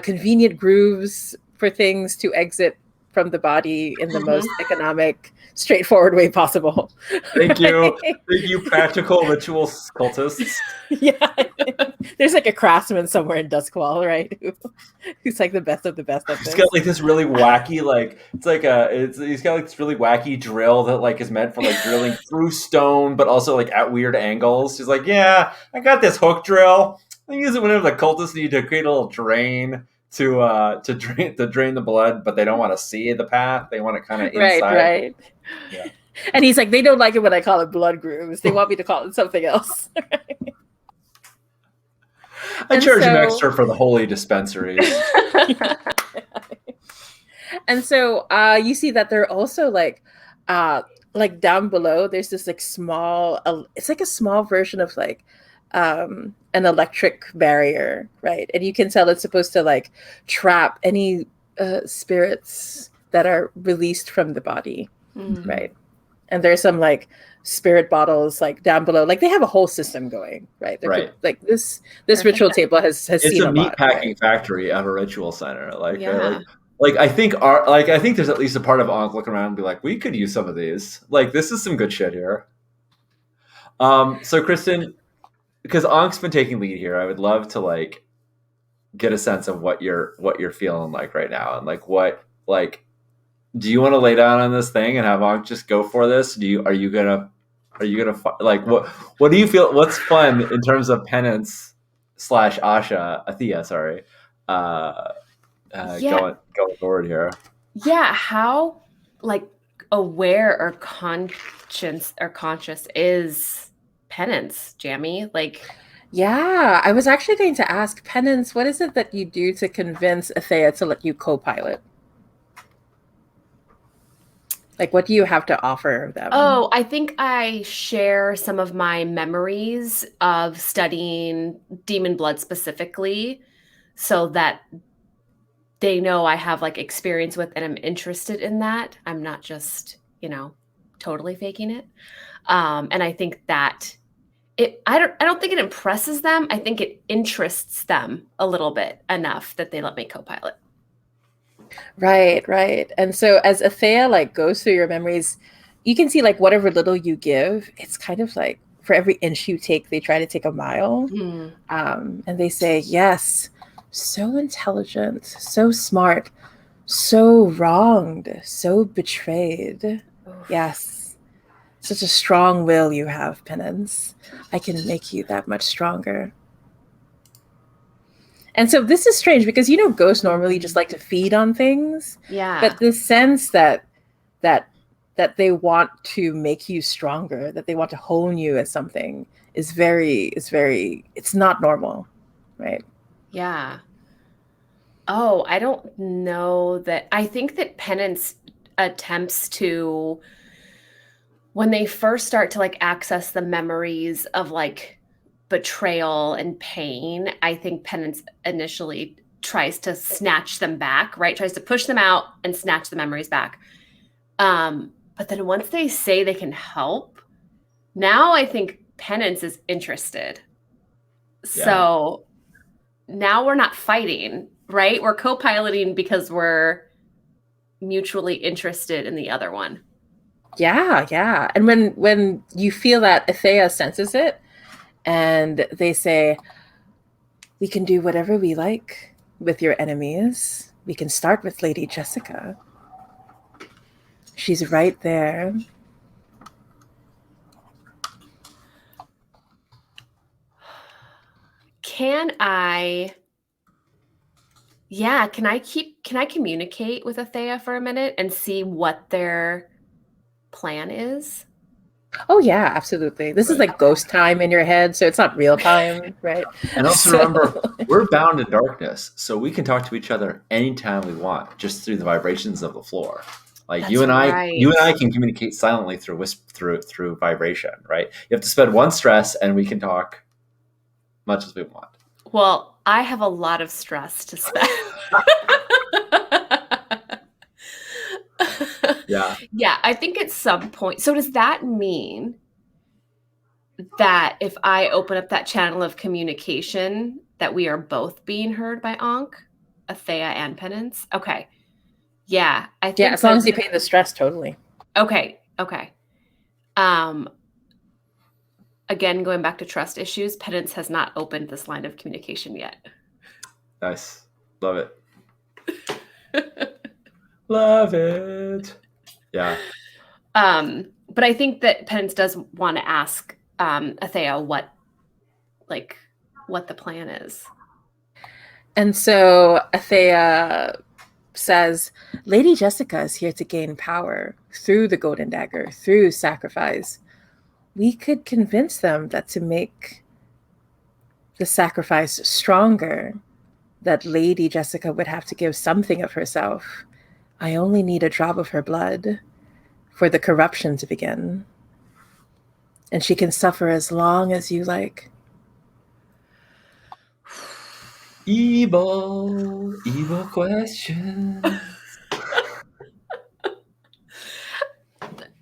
convenient grooves for things to exit from the body in the most economic, straightforward way possible. Thank you. Thank you, practical ritual cultists. Yeah. There's like a craftsman somewhere in Duskwall, right? Who's like the best of the best at this. He's got like this really wacky, like he's got like this really wacky drill that like is meant for like drilling through stone, but also like at weird angles. He's like, yeah, I got this hook drill. I use it whenever the cultists need to create a little drain to drain the blood, but they don't want to see the path. They want it kind of inside. Right. Yeah. And he's like, they don't like it when I call it blood grooves. They want me to call it something else. I charge an extra for the holy dispensaries. And so you see that they're also like down below, there's this like small, it's like a small version of like an electric barrier, right? And you can tell it's supposed to like trap any spirits that are released from the body, right? And there's some like spirit bottles like down below, like they have a whole system going, right? Right. Like this ritual table has it's seen a meat lot, packing right? factory of a ritual center. Like I think there's at least a part of Ankh looking around and be like, we could use some of these. Like this is some good shit here. So Kristen, because Ankh's been taking lead here, I would love to like get a sense of what you're feeling like right now, and do you want to lay down on this thing and have Ankh just go for this? Are you gonna like what do you feel? What's fun in terms of penance / Athea? Sorry, going forward here. Yeah, how like aware or conscious is penance, Jamie? Like, yeah, I was actually going to ask, penance, what is it that you do to convince Athea to let you co-pilot? Like, what do you have to offer them? Oh, I think I share some of my memories of studying demon blood specifically, so that they know I have like experience with and I'm interested in that. I'm not just, totally faking it. And I think that I don't think it impresses them. I think it interests them a little bit enough that they let me co-pilot. Right. And so as Athea like goes through your memories, you can see like whatever little you give, it's kind of like for every inch you take, they try to take a mile. And they say, yes, so intelligent, so smart, so wronged, so betrayed. Yes. Such a strong will you have, Penance. I can make you that much stronger. And so this is strange because ghosts normally just like to feed on things. Yeah. But this sense that they want to make you stronger, that they want to hone you as something it's not normal, right? Yeah. Oh, I don't know that. I think that penance attempts to, when they first start to like access the memories of like betrayal and pain, I think penance initially tries to snatch them back, right? Tries to push them out and snatch the memories back. But then once they say they can help, Now I think Penance is interested. Yeah. So now we're not fighting, right? We're co-piloting because we're mutually interested in the other one. Yeah, yeah. And when you feel that, Athea senses it, and they say, "We can do whatever we like with your enemies. We can start with Lady Jessica. She's right there." Can I communicate with Athea for a minute and see what their plan is? Oh yeah, absolutely. This is Right. like ghost time in your head, so it's not real time, right? And also So remember, we're bound in darkness, so we can talk to each other anytime we want, just through the vibrations of the floor. Like That's you and I right. can communicate silently through vibration, right? You have to spend one stress, and we can talk much as we want. Well, I have a lot of stress to spend. Yeah. Yeah, I think at some point. So does that mean that if I open up that channel of communication, that we are both being heard by Ankh, Athea, and Penance? Okay. Yeah, I yeah, think as long as you that. pay the stress, totally. Okay. Okay. Um, again, going back to trust issues, Penance has not opened this line of communication yet. Nice. Love it. Love it. Yeah. But I think that Penance does want to ask Athea what the plan is. And so Athea says, Lady Jessica is here to gain power through the golden dagger, through sacrifice. We could convince them that to make the sacrifice stronger, that Lady Jessica would have to give something of herself. I only need a drop of her blood for the corruption to begin. And she can suffer as long as you like. Evil question.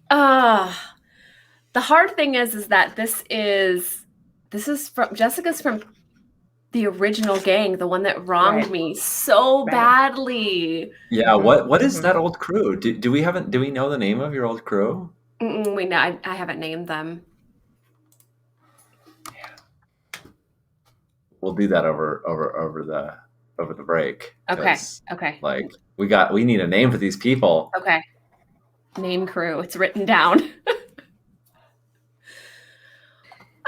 The hard thing is that this is from Jessica's from the original gang, the one that wronged me so badly. Yeah. What is that old crew? Do we know the name of your old crew? Wait, no, I haven't named them. We'll do that over the break. Okay. Okay. Like we need a name for these people. Okay. Name crew. It's written down.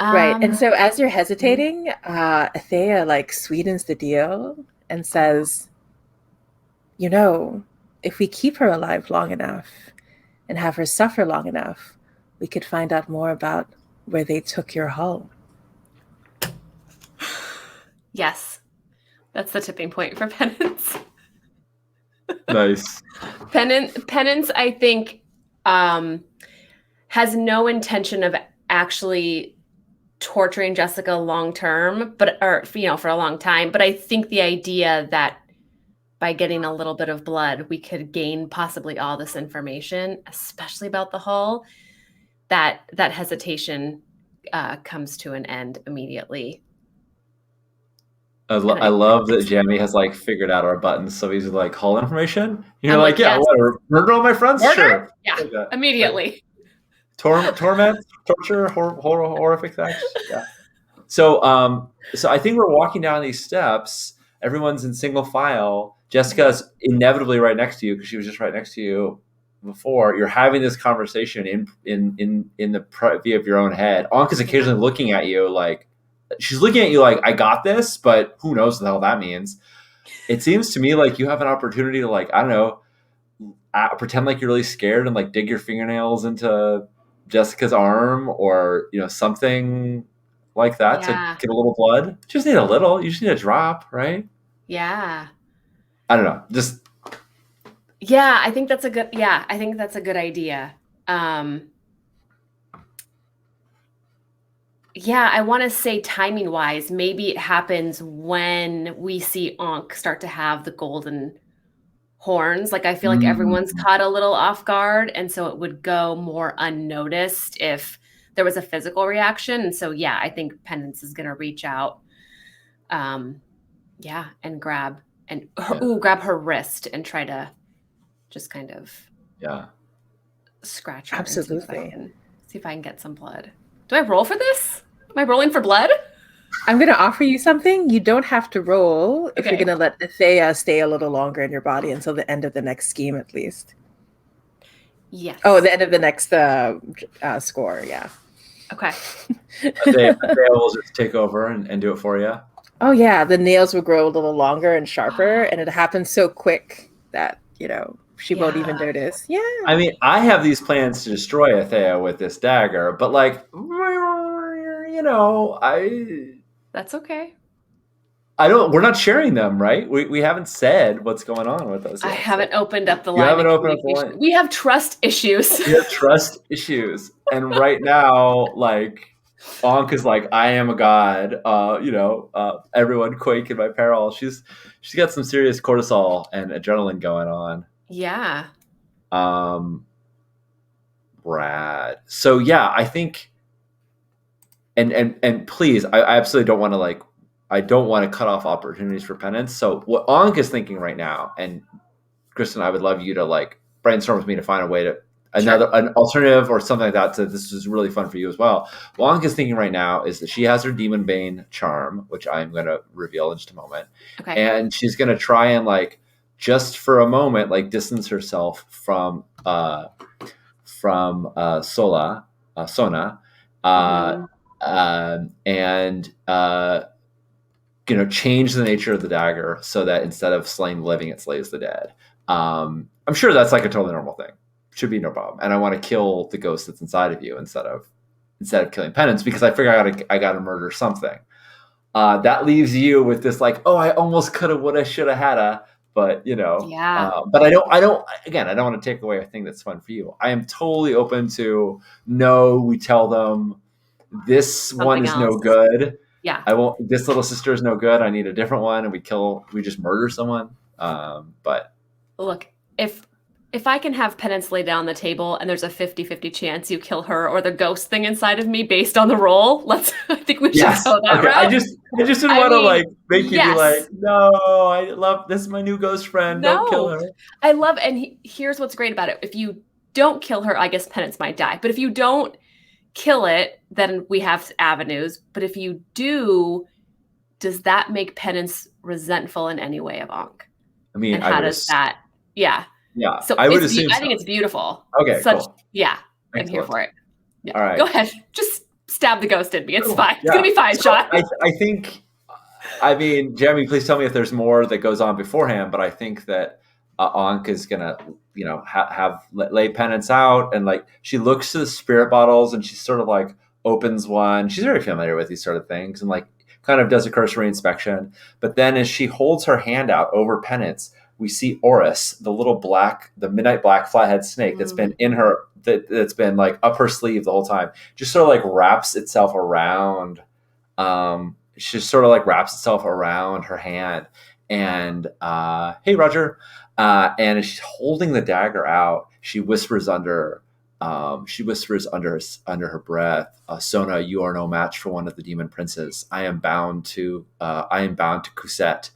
Right. And so as you're hesitating, Athea like sweetens the deal and says, you know, if we keep her alive long enough and have her suffer long enough, we could find out more about where they took your hull. Yes. That's the tipping point for Penance. Nice. Penance, I think, has no intention of actually torturing Jessica long term, for a long time. But I think the idea that by getting a little bit of blood, we could gain possibly all this information, especially about the hull, that hesitation comes to an end immediately. I love that Jamie has like figured out our buttons, so he's like, "Hull information." You're I'm like, "Yeah, yes. whatever. Murder all my friends, Murder? sure." Yeah, Like immediately. Torment, torture, horrific things. Yeah. So I think we're walking down these steps. Everyone's in single file. Jessica's inevitably right next to you because she was just right next to you before. You're having this conversation in the view of your own head. Ankh is occasionally looking at you like she's looking at you like, I got this, but who knows what the hell that means. It seems to me like you have an opportunity to like, I don't know, pretend like you're really scared and like dig your fingernails into Jessica's arm or, something like that to get a little blood. You just need a little. You just need a drop, right? Yeah. I don't know. Just. Yeah, I think that's a good idea. Yeah, I want to say timing wise, maybe it happens when we see Ankh start to have the golden horns. Like I feel like everyone's caught a little off guard, and so it would go more unnoticed if there was a physical reaction. And so, yeah, I think Penance is going to reach out, and grab her wrist and try to just kind of scratch her. Absolutely. And see if I can get some blood. Do I roll for this? Am I rolling for blood? I'm going to offer you something. You don't have to roll if you're going to let Athea stay a little longer in your body until the end of the next scheme, at least. Yes. Oh, the end of the next score, yeah. Okay. Athea will just take over and do it for you. Oh, yeah. The nails will grow a little longer and sharper, and it happens so quick that, she won't even notice. Yeah. I mean, I have these plans to destroy Athea with this dagger, but That's okay. we're not sharing them, right? We haven't said what's going on with us yet. I haven't opened up the line. You haven't opened up the line. We have trust issues. We have trust issues. And right now, Ankh is I am a god. Everyone quake in my peril. She's got some serious cortisol and adrenaline going on. Yeah. Rad. So yeah, I think and please, I absolutely don't want to I don't want to cut off opportunities for Penance. So what Ankh is thinking right now, and Kristen, I would love you to brainstorm with me to find a way to an alternative or something like that. So this is really fun for you as well. What Ankh is thinking right now is that she has her Demon Bane charm, which I'm going to reveal in just a moment. Okay. And she's going to try and just for a moment, distance herself from Sona, and change the nature of the dagger so that instead of slaying the living, it slays the dead. I'm sure that's a totally normal thing. Should be no problem. And I want to kill the ghost that's inside of you instead of killing Penance, because I figure I gotta murder something. That leaves you with this I almost coulda, woulda, shoulda, hadda. But but I don't want to take away a thing that's fun for you. I am totally open to we tell them this Something one is else. no good. Yeah. I won't. This little sister is no good. I need a different one, and we just murder someone. But look, if I can have Penance lay down on the table and there's a 50-50 chance you kill her or the ghost thing inside of me based on the roll, I think we should go that route. I just didn't want to make you be no, I love this is my new ghost friend. No, don't kill her. I love, and here's what's great about it. If you don't kill her, I guess Penance might die. But if you don't kill it, then we have avenues. But if you do, does that make Penance resentful in any way of Ankh? I mean, and how does that? Yeah. Yeah, so I would assume. I think it's beautiful. Okay, cool. Yeah, Excellent. I'm here for it. Yeah. All right, go ahead. Just stab the ghost in me. It's fine. It's gonna be fine, Sean. I think. I mean, Jeremy, please tell me if there's more that goes on beforehand. But I think that Ankh is gonna, lay Penance out, and she looks to the spirit bottles, and she sort of opens one. She's very familiar with these sort of things, and kind of does a cursory inspection. But then, as she holds her hand out over Penance, we see Oris, the midnight black flathead snake that's been in her, that's been up her sleeve the whole time, just sort of wraps itself around. She sort of wraps itself around her hand, and hey, Roger. And as she's holding the dagger out, she whispers under her breath, Sona, you are no match for one of the demon princes. I am bound to Kuset,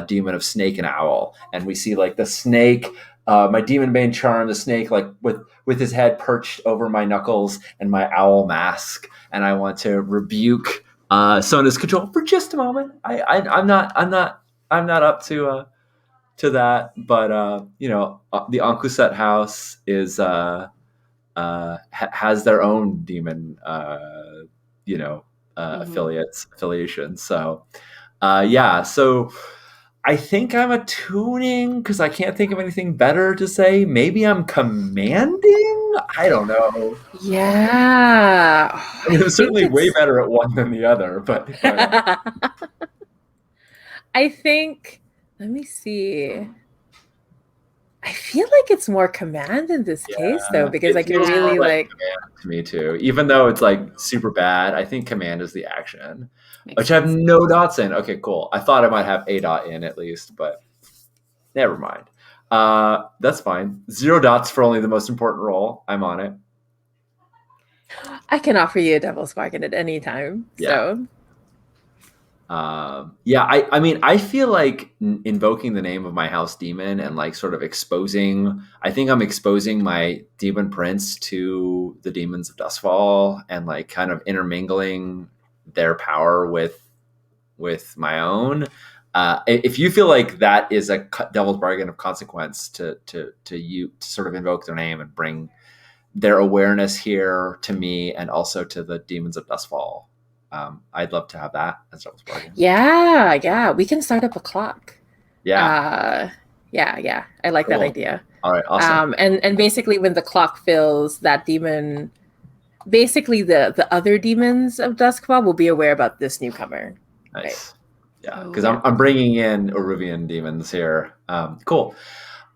demon of snake and owl. And we see the snake, my demon bane charm, the snake with his head perched over my knuckles and my owl mask. And I want to rebuke Sona's control for just a moment. I'm not up to that, but the Ankh-Kuset house is has their own demon affiliation. So so I think I'm attuning because I can't think of anything better to say. Maybe I'm commanding. I don't know. Yeah, I mean, I'm certainly way better at one than the other, but I think, let me see. I feel like it's more command in this case, though, because you're really command to me too. Even though it's super bad, I think command is the action, which I have no dots in. Okay, cool. I thought I might have a dot in at least, but never mind. That's fine. 0 dots for only the most important roll. I'm on it. I can offer you a devil's bargain at any time. Yeah. So Yeah, I mean, I feel like invoking the name of my house demon and like sort of exposing, I think I'm exposing my demon prince to the demons of Dustfall and like kind of intermingling their power with my own. If you feel like that is a devil's bargain of consequence to you to sort of invoke their name and bring their awareness here to me and also to the demons of Dustfall, I'd love to have that as devil's bargain. yeah, we can start up a clock. Yeah. Yeah, I like that Cool. idea. All right. Awesome. And basically, when the clock fills, that demon, basically the other demons of Duskfall will be aware about this newcomer. Nice. Yeah, Oh, because yeah. I'm bringing in Eruvian demons here. Cool.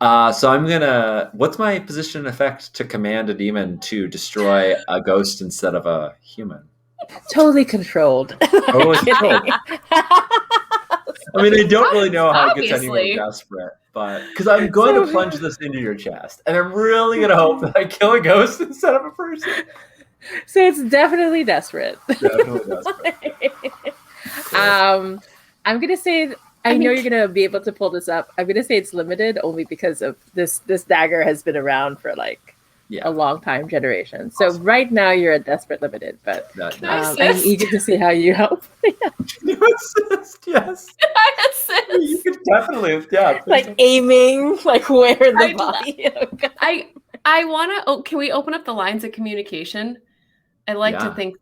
So I'm gonna. What's my position and effect to command a demon to destroy a ghost instead of a human? Totally controlled. Totally controlled. I mean, I don't really know how it gets Obviously. anyone desperate, but because I'm going to plunge this into your chest, and I'm really gonna hope that I kill a ghost instead of a person. So it's definitely desperate. Definitely desperate. Cool. I'm gonna say I know you're gonna be able to pull this up. I'm gonna say it's limited only because of this dagger has been around for like Yeah. a long time, generation. So right now you're a desperate limited, but Can I I'm assist? eager to see how you help. You assist, yes. I You assist. could definitely, yeah. Like aiming, like where the I'd body. Oh, God. I want to. Oh, can we open up the lines of communication? I like to Yeah. think,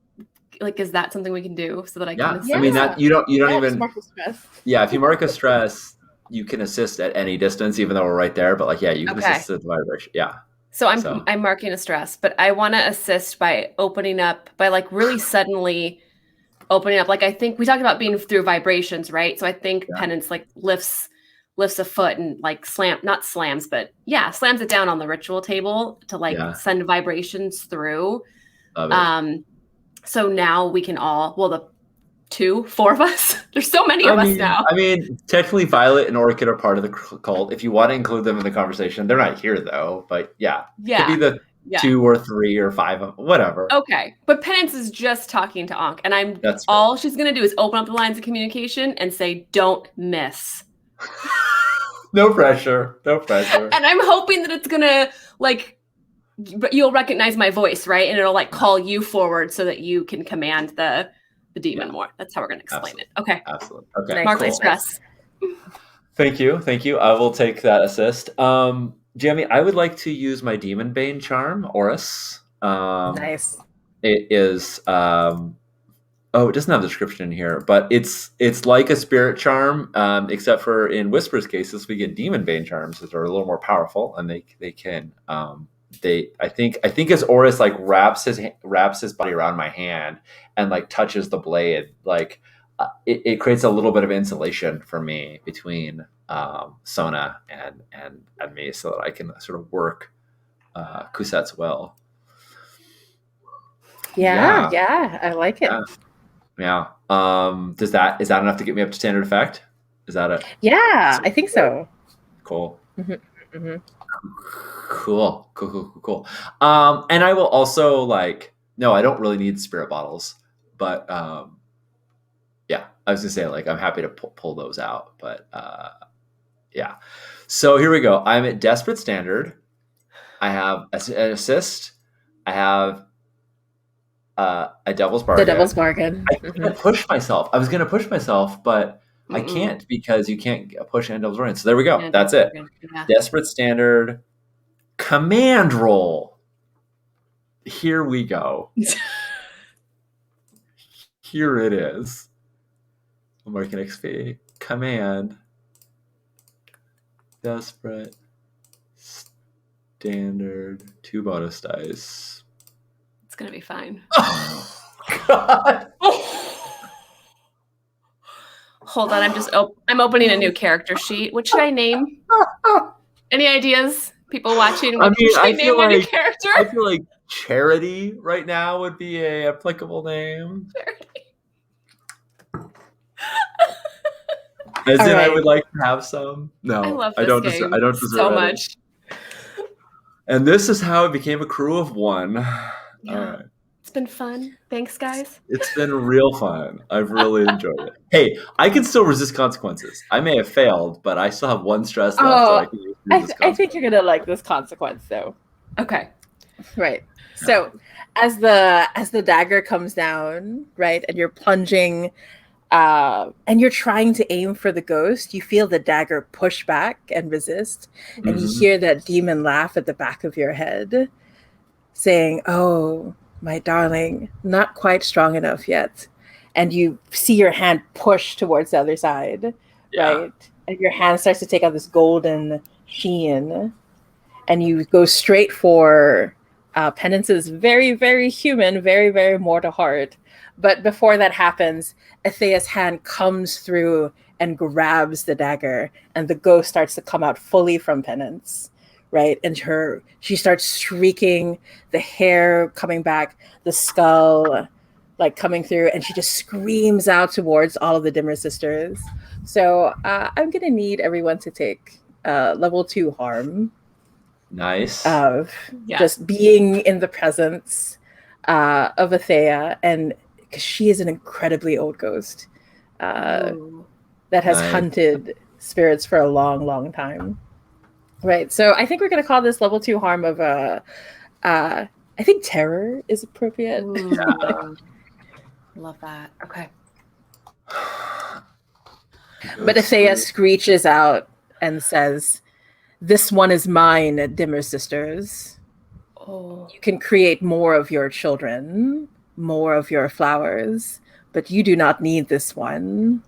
like, is that something we can do so that I Yeah. can? Yeah. I mean that you don't Yeah, even just mark the stress. yeah, if you mark a stress, you can assist at any distance, even though we're right there. But like, yeah, you can Okay. assist at the vibration. Yeah. So So. I'm marking a stress, but I want to assist by opening up by like really suddenly opening up. Like I think we talked about being through vibrations, right? So I think Yeah. Penance like lifts a foot and like not slams, but yeah, slams it down on the ritual table to like Yeah. send vibrations through. Love it. So now we can all, well, the 4 of us. There's so many of us now. I mean, technically, Violet and Orchid are part of the cult. If you want to include them in the conversation, they're not here though. But yeah, Yeah. could be the Yeah. 2 or 3 or 5, whatever. Okay. But Penance is just talking to Ankh. And That's all she's going to do is open up the lines of communication and say, don't miss. No pressure. No pressure. And I'm hoping that it's going to, like, you'll recognize my voice, right? And it'll, like, call you forward so that you can command the demon more. That's how we're going to explain it. Okay. Absolutely. Okay. Nice. Mark my Cool. stress. Thank you. I will take that assist. Jamie, I would like to use my Demon Bane charm, Oris. Nice. It is it doesn't have the description in here, but it's like a spirit charm, except for in Whisper's cases, we get Demon Bane charms that are a little more powerful, and they can I think as Oris like wraps his body around my hand and like touches the blade, like it creates a little bit of insulation for me between Sona and me, so that I can sort of work Kuset's will. Yeah, I like it. Yeah. Is that enough to get me up to standard effect? Is that it? Yeah, I think so. Cool. Mm-hmm. Cool. And I will also no, I don't really need spirit bottles, but yeah, I was gonna say I'm happy to pull those out, but yeah. So here we go. I'm at desperate standard. I have an assist. I have a devil's bargain. The devil's bargain. I was gonna push myself, but I can't because you can't push and devil's bargain. So there we go. That's it. Yeah. Desperate standard. Command roll. Here we go. Here it is. American XP. Command. Desperate. Standard. 2 bonus dice. It's going to be fine. Oh, God. Hold on. I'm opening a new character sheet. What should I name? Any ideas? People watching? I mean, I name my new character? I feel like Charity right now would be a applicable name. As in, I would like to have some. No, I love this I don't game I don't deserve so any. much. And this is how it became a crew of 1. Yeah. All right. been fun. Thanks, guys. It's been real fun. I've really enjoyed it. Hey, I can still resist consequences. I may have failed, but I still have one stress left, so I can resist I think consequences. you're gonna like this consequence though. Okay. Right. So as the dagger comes down, right, and you're plunging, and you're trying to aim for the ghost, you feel the dagger push back and resist, and you Mhm. hear that demon laugh at the back of your head, saying, "Oh, my darling, not quite strong enough yet." And you see your hand push towards the other side, Yeah. right? And your hand starts to take on this golden sheen, and you go straight for Penance's very, very human, very, very mortal heart. But before that happens, Athea's hand comes through and grabs the dagger, and the ghost starts to come out fully from Penance, right? And she starts shrieking, the hair coming back, the skull like coming through, and she just screams out towards all of the Dimmer sisters. So I'm gonna need everyone to take level 2 harm Nice. of Yeah. just being in the presence of Athea, and because she is an incredibly old ghost Ooh. that has Nice. hunted spirits for a long, long time. Right. So I think we're going to call this level 2 harm of I think terror is appropriate. Ooh. Love that. Okay. But Athea screeches out and says, "This one is mine, Dimmer sisters. Oh. You can create more of your children, more of your flowers, but you do not need this one."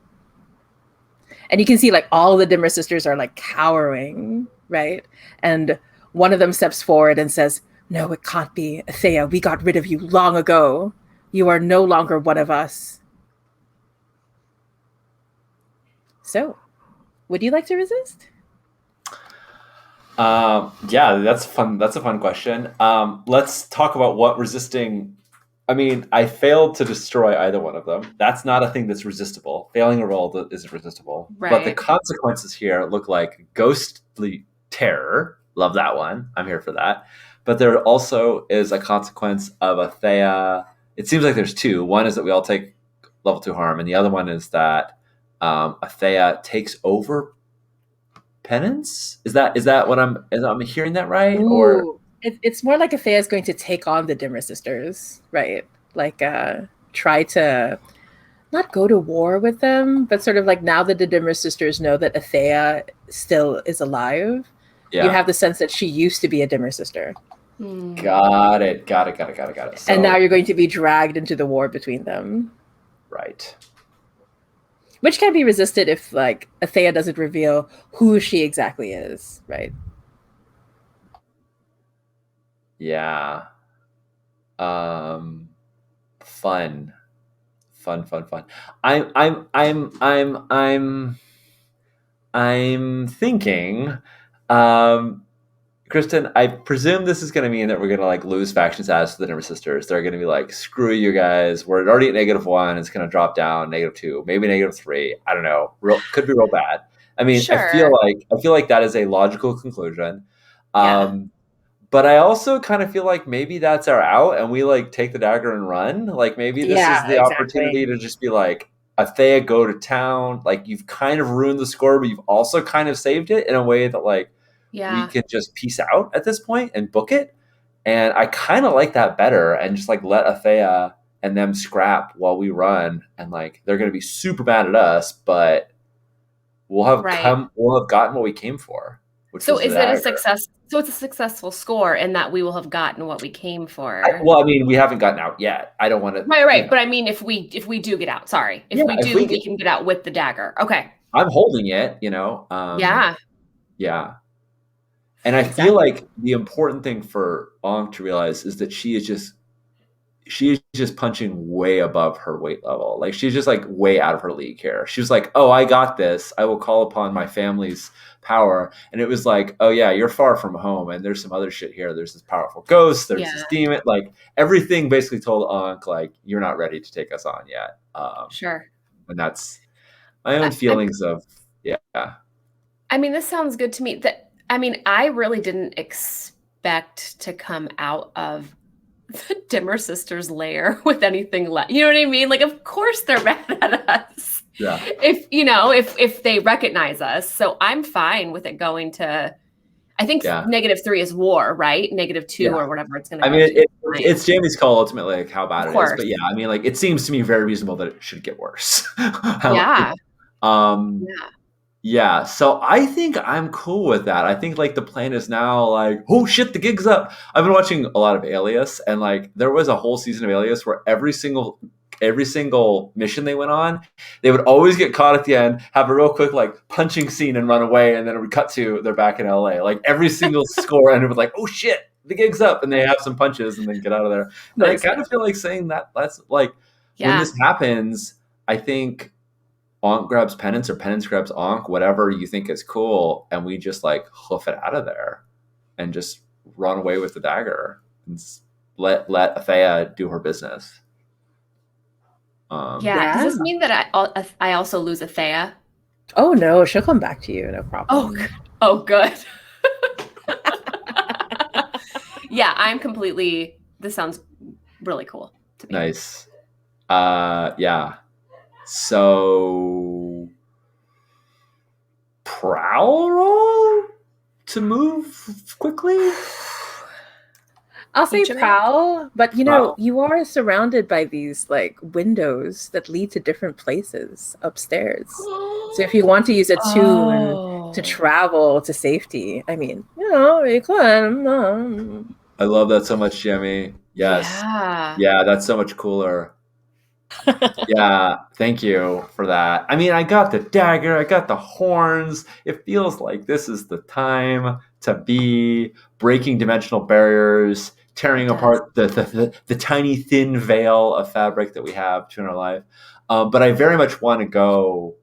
And you can see like all the Dimmer sisters are like cowering, right? And one of them steps forward and says, "No, it can't be. Athea, we got rid of you long ago. You are no longer one of us." So, would you like to resist? Yeah, that's fun. That's a fun question. Let's talk about what resisting. I mean, I failed to destroy either one of them. That's not a thing that's resistible. Failing a roll isn't resistible. But the Right. consequences here look like ghostly terror. Love that one. I'm here for that. But there also is a consequence of Athea. It seems like there's two. One is that we all take level 2 harm, and the other one is that Athea takes over Penance. Is that what I'm hearing that right? Or Ooh, it's more like Athea is going to take on the Dimmer sisters, right? Like, try to not go to war with them, but sort of like now that the Dimmer sisters know that Athea still is alive, you yeah, have the sense that she used to be a Dimmer sister. Hmm. got it. So, And now you're going to be dragged into the war between them, right. which can be resisted if like Athea doesn't reveal who she exactly is, right? Yeah. Fun. Fun. I'm thinking, um, Kristen, I presume this is going to mean that we're going to like lose faction status to the Nimmer sisters. They're going to be like, screw you guys. We're already at -1. It's going to drop down -2, maybe -3. I don't know. Could be real bad. I mean, Sure. I feel like that is a logical conclusion. Yeah. But I also kind of feel like maybe that's our out and we like take the dagger and run. Like maybe this is the opportunity to just be like, Athea, go to town. Like you've kind of ruined the score, but you've also kind of saved it in a way that like we Yeah. can just peace out at this point and book it. And I kind of like that better and just like let Athea and them scrap while we run. And like they're going to be super mad at us, but we'll have Right. gotten what we came for. Which So was the is it a dagger. success? So it's a successful score in that we will have gotten what we came for. Well, I mean, we haven't gotten out yet. I don't want to. Right. You know, But I mean, if we do get out, sorry, if Yeah, we if do, we we can get out with the dagger. Okay. I'm holding it. Yeah. Yeah. And I feel like the important thing for Ong to realize is that she is just punching way above her weight level. Like she's just like way out of her league here. She was like, "Oh, I got this. I will call upon my family's power." And it was like, "Oh yeah, you're far from home, and there's some other shit here. There's this powerful ghost. There's this demon. Like everything basically told Ankh like you're not ready to take us on yet." Sure. And that's my own feelings of yeah. I mean, this sounds good to me. I really didn't expect to come out of the Dimmer sisters' lair with anything left. You know what I mean? Like, of course they're mad at us. Yeah. If they recognize us. So I'm fine with it going to, I think -3 is war, right? -2 or whatever it's going to I mean, it's Jamie's call ultimately, like how bad it is. But yeah, I mean, like it seems to me very reasonable that it should get worse. Yeah. So I think I'm cool with that. I think like the plan is now like, oh shit, the gig's up. I've been watching a lot of Alias, and like there was a whole season of Alias where every single mission they went on, they would always get caught at the end, have a real quick like punching scene and run away, and then it would cut to they're back in LA. Like every single score ended with like, oh shit, the gig's up, and they have some punches and then get out of there. And I kind of feel like saying that's like when this happens, I think Ankh grabs Penance or Penance grabs Ankh, whatever you think is cool, and we just like hoof it out of there and just run away with the dagger and let Athea do her business. Does this mean that I also lose Athea? Oh no, she'll come back to you, no problem. Oh good. Yeah, I'm completely. This sounds really cool to me. Nice. Yeah. So prowl roll to move quickly. I'll say prowl, but you are surrounded by these like windows that lead to different places upstairs. So if you want to use a tune to travel to safety, I mean, you can. I love that so much, Jimmy. Yes. Yeah, that's so much cooler. Yeah, thank you for that. I mean, I got the dagger, I got the horns. It feels like this is the time to be breaking dimensional barriers, tearing apart the tiny thin veil of fabric that we have in our life. But I very much want to go,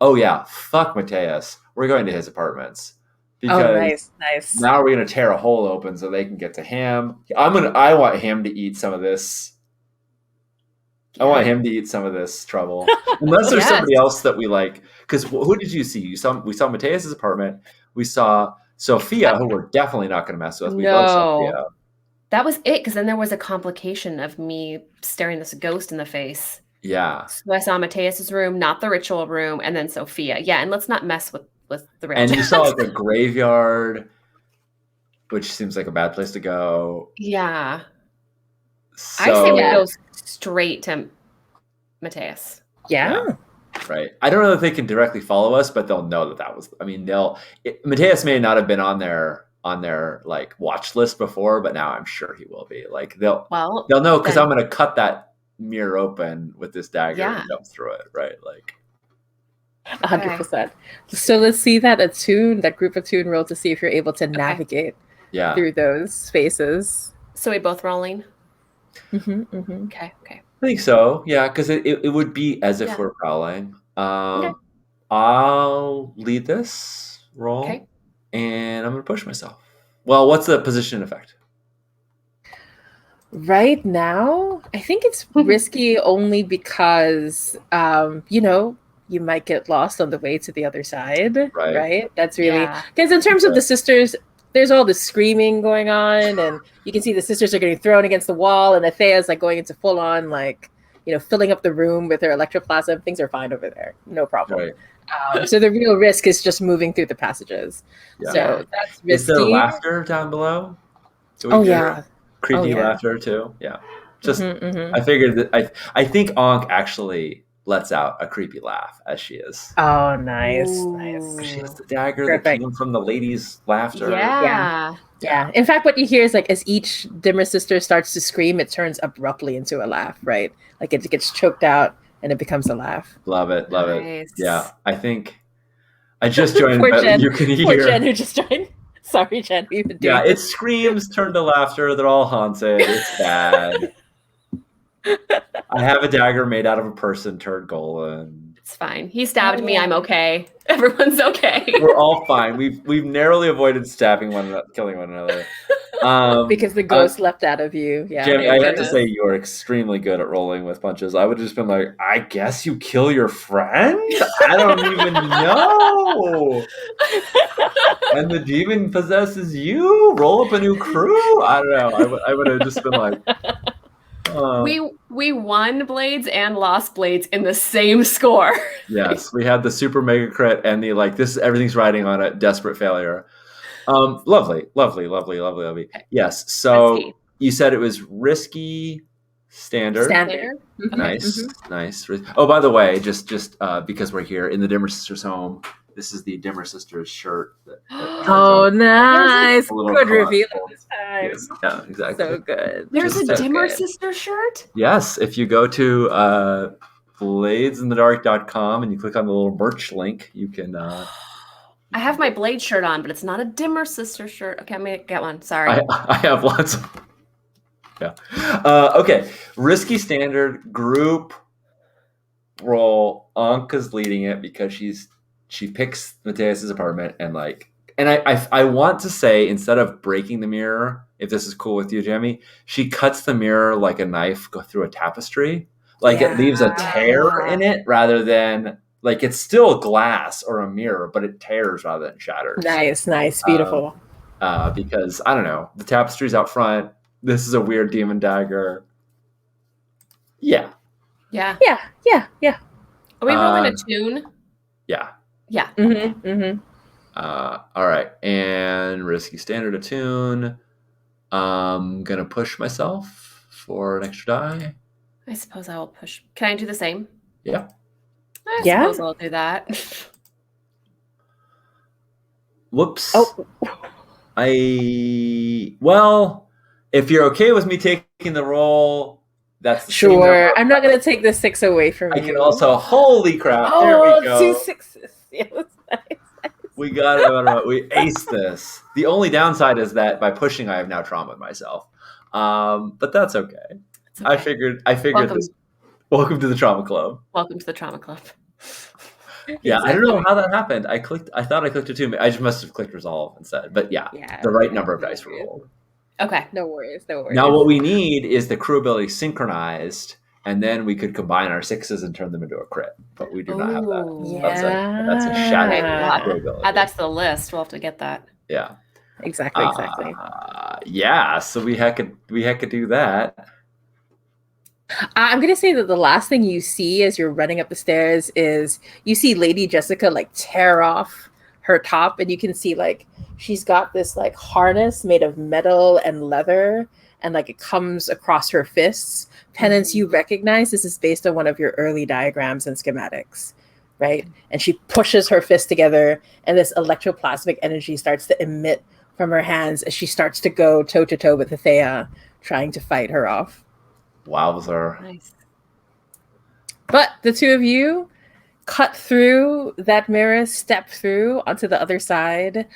oh yeah, fuck Mateus. We're going to his apartments. Because nice. Now we're going to tear a hole open so they can get to him. I want him to eat some of this. I want him to eat some of this trouble. Unless there's somebody else that we like. Because who did you see? We saw Mateus's apartment. We saw Sophia, who we're definitely not going to mess with. We love Sophia. That was it, because then there was a complication of me staring this ghost in the face. Yeah. So I saw Mateus's room, not the ritual room, and then Sophia. Yeah, and let's not mess with the real. And you saw like a graveyard, which seems like a bad place to go. Yeah. So, I say we go straight to Mateus. Yeah. Right. I don't know if they can directly follow us, but they'll know that was. I mean, Mateus may not have been on their like watch list before, but now I'm sure he will be. Like they'll know because I'm going to cut that mirror open with this dagger and jump through it. Right. Like 100%. So let's see that group attune roll to see if you're able to navigate through those spaces. So we both rolling. Okay. I think so. Yeah, because it would be as if we're prowling. I'll lead this roll, and I'm going to push myself. Well, what's the position effect? Right now, I think it's risky only because, you might get lost on the way to the other side. Right? That's really... Because in terms of the sisters... There's all this screaming going on, and you can see the sisters are getting thrown against the wall, and Athea's like going into full on, like, filling up the room with her electroplasm. Things are fine over there. No problem. Right. So the real risk is just moving through the passages. Yeah. So that's risky. Is there laughter down below? Creepy laughter too? Yeah. Just, I figured that I think Ankh actually lets out a creepy laugh as she is. Oh, nice. She has the dagger that came from the lady's laughter. Yeah. In fact, what you hear is like as each Dimmer sister starts to scream, it turns abruptly into a laugh, right? Like it gets choked out and it becomes a laugh. Love it. Yeah, I think I just joined. Poor Jen. You can hear. Poor Jen who just joined. Sorry, Jen. We've been doing it screams turn to laughter. They're all haunted. It's bad. I have a dagger made out of a person turned golem. It's fine. He stabbed me. I'm okay. Everyone's okay. We're all fine. We've narrowly avoided killing one another. Because the ghost lept out of you. Yeah. Jamie, Thank I have to goodness. say you are extremely good at rolling with punches. I would have just been like, I guess you kill your friend? I don't even know. And the demon possesses you? Roll up a new crew? I don't know. I would have just been like, We won Blades and lost Blades in the same score. yes, we had the super mega crit and the like, this everything's riding on a desperate failure. Lovely. Yes. That's So key. you said it was risky standard. Standard. Nice. Oh, by the way, just because we're here in the Dimmer Sisters home, this is the Dimmer Sisters shirt. Oh, nice. A little Good color. reveal this time. Yes. Yeah, exactly. So good. There's Just a so Dimmer good. Sister shirt? Yes, if you go to bladesinthedark.com and you click on the little merch link, you can. I have my Blade shirt on, but it's not a Dimmer Sister shirt. Okay, I'm gonna get one. Sorry. I have lots of. Yeah. Okay. Risky standard group roll. Anka's leading it because she picks Mateus's apartment and I want to say, instead of breaking the mirror, if this is cool with you, Jamie, she cuts the mirror like a knife go through a tapestry. Like it leaves a tear in it rather than like it's still glass or a mirror, but it tears rather than shatters. Nice, beautiful. Because I don't know, the tapestry's out front. This is a weird demon dagger. Yeah. Yeah. Yeah. Are we rolling a tune? Yeah. Yeah. All right. And risky standard attune. Gonna push myself for an extra die. I suppose I will push. Can I do the same? Yeah. I Yeah. suppose I'll do that. Whoops. Oh. Well, if you're okay with me taking the roll, that's the same Sure. number. I'm not gonna take the 6 away from I you. can also, holy crap, there we go. 2 6s. Yeah, that's nice. We got it. We aced this. The only downside is that by pushing, I have now traumatized myself. But that's okay. It's okay. I figured Welcome. this. Welcome to the Trauma Club. Welcome to the Trauma Club. Yeah, I don't know how that happened. I thought I clicked it too. I just must have clicked resolve instead. But yeah, the right number of dice were rolled. Okay. No worries. Now what we need is the crew ability synchronized, and then we could combine our 6s and turn them into a crit. But we do not have that. Ooh. That's a shadow Okay, well, crew ability. Add that to the list. We'll have to get that. Yeah. Exactly. Yeah. So we had to do that. I'm gonna say that the last thing you see as you're running up the stairs is you see Lady Jessica like tear off her top, and you can see like she's got this like harness made of metal and leather, and like it comes across her fists. Penance, you recognize this is based on one of your early diagrams and schematics, right? And she pushes her fists together, and this electroplasmic energy starts to emit from her hands as she starts to go toe to toe with Athea, trying to fight her off. Wowzer. Nice. But the two of you cut through that mirror, step through onto the other side.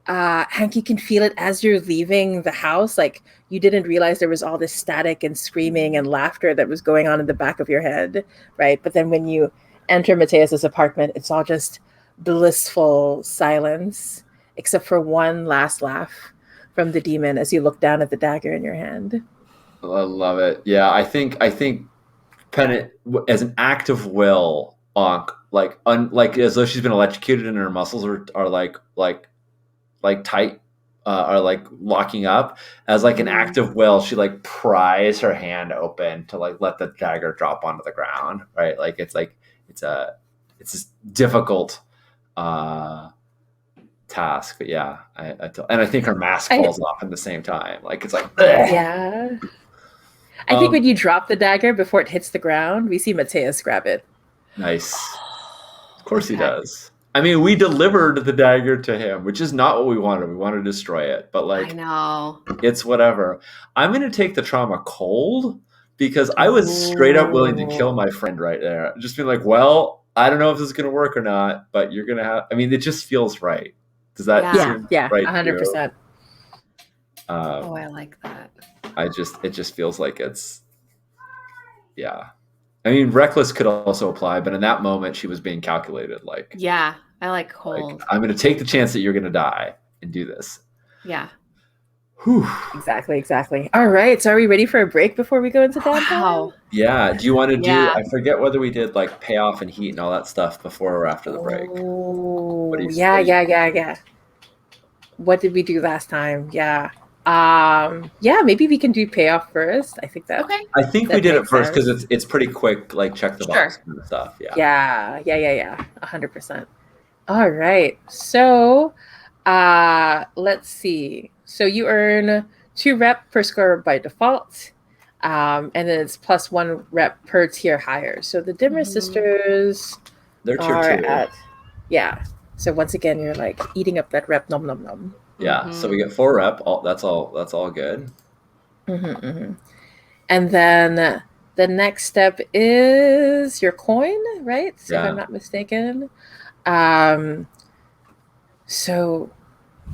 Hank, you can feel it as you're leaving the house. Like you didn't realize there was all this static and screaming and laughter that was going on in the back of your head, right? But then when you enter Mateus's apartment, it's all just blissful silence, except for one last laugh from the demon as you look down at the dagger in your hand. I love it. Yeah, I think Pennant, as an act of will, like as though she's been electrocuted and her muscles are like tight, are like locking up. As like an act of will, she like pries her hand open to like let the dagger drop onto the ground. Right, it's this difficult task, but yeah, I think her mask falls off at the same time. Like it's like ugh. Yeah. I think when you drop the dagger before it hits the ground, we see Mateus grab it. Nice. Of course he does. I mean, we delivered the dagger to him, which is not what we wanted. We wanted to destroy it, but like, I know. It's whatever. I'm going to take the trauma cold because I was straight up willing to kill my friend right there. Just being like, well, I don't know if this is going to work or not, but you're going to have, I mean, it just feels right. Does that seem right? 100%. Oh, I like that. It just feels like it's, yeah. I mean, reckless could also apply, but in that moment, she was being calculated. Like, yeah, I like cold. I'm going to take the chance that you're going to die and do this. Yeah. Whew. Exactly. All right. So are we ready for a break before we go into downtime? Wow. Yeah. Do you want to do? Yeah. I forget whether we did like payoff and heat and all that stuff before or after the break. What do Oh, you? yeah. What did we do last time? Yeah. Yeah, maybe we can do payoff first. I think that Okay. I think we that did it makes first because sense. it's pretty quick. Like check the box Sure. kind of stuff. Yeah. Yeah. 100%. All right. So, let's see. So you earn 2 rep per score by default. And then it's plus 1 rep per tier higher. So the Dimmer Mhm. sisters They're tier are 2. at, yeah. So once again, you're like eating up that rep, nom nom nom. Yeah. So we get 4 rep. That's all good. And then the next step is your coin, right? So if Yeah. I'm not mistaken. So,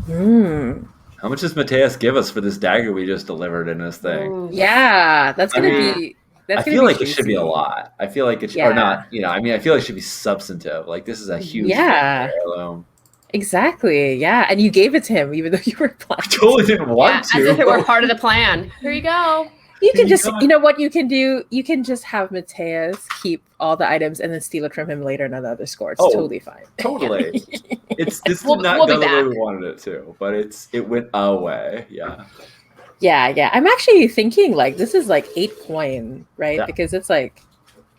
How much does Mateus give us for this dagger we just delivered in this thing? Ooh. yeah, that's I gonna mean, be. That's I gonna feel be like it should be a juicy. lot. I feel like it should, Yeah. or not. I mean, I feel like it should be substantive. Like this is a huge Yeah. heirloom. Exactly. Yeah, and you gave it to him even though you were I planning. totally didn't Yeah, want as to. if it were part of the plan. Here you go. You can You just, got- you know what you can do? You can just have Mateus keep all the items and then steal it from him later in another score. It's Oh, totally fine. Totally. This We'll- did not we'll be go the way back. we wanted it to, but it went away. Yeah. Yeah. I'm actually thinking like this is like 8 coin, right? Yeah. Because it's like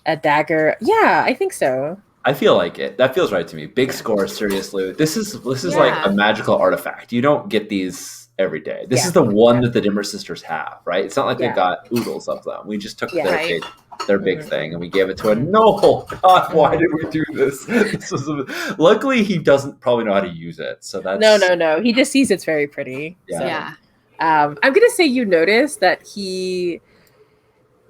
a dagger. Yeah, I think so. I feel like it. That feels right to me. Big score, serious loot. This is like Yeah. a magical artifact. You don't get these every day. This Yeah. is the one that the Dimmer sisters have, right? It's not like Yeah. they've got oodles of them. We just took Yeah. Right. their big Mhm. thing and we gave it to a no. God, why did we do this? Luckily, he doesn't probably know how to use it. So that's No. He just sees it's very pretty. Yeah. So, Yeah. I'm gonna say you notice that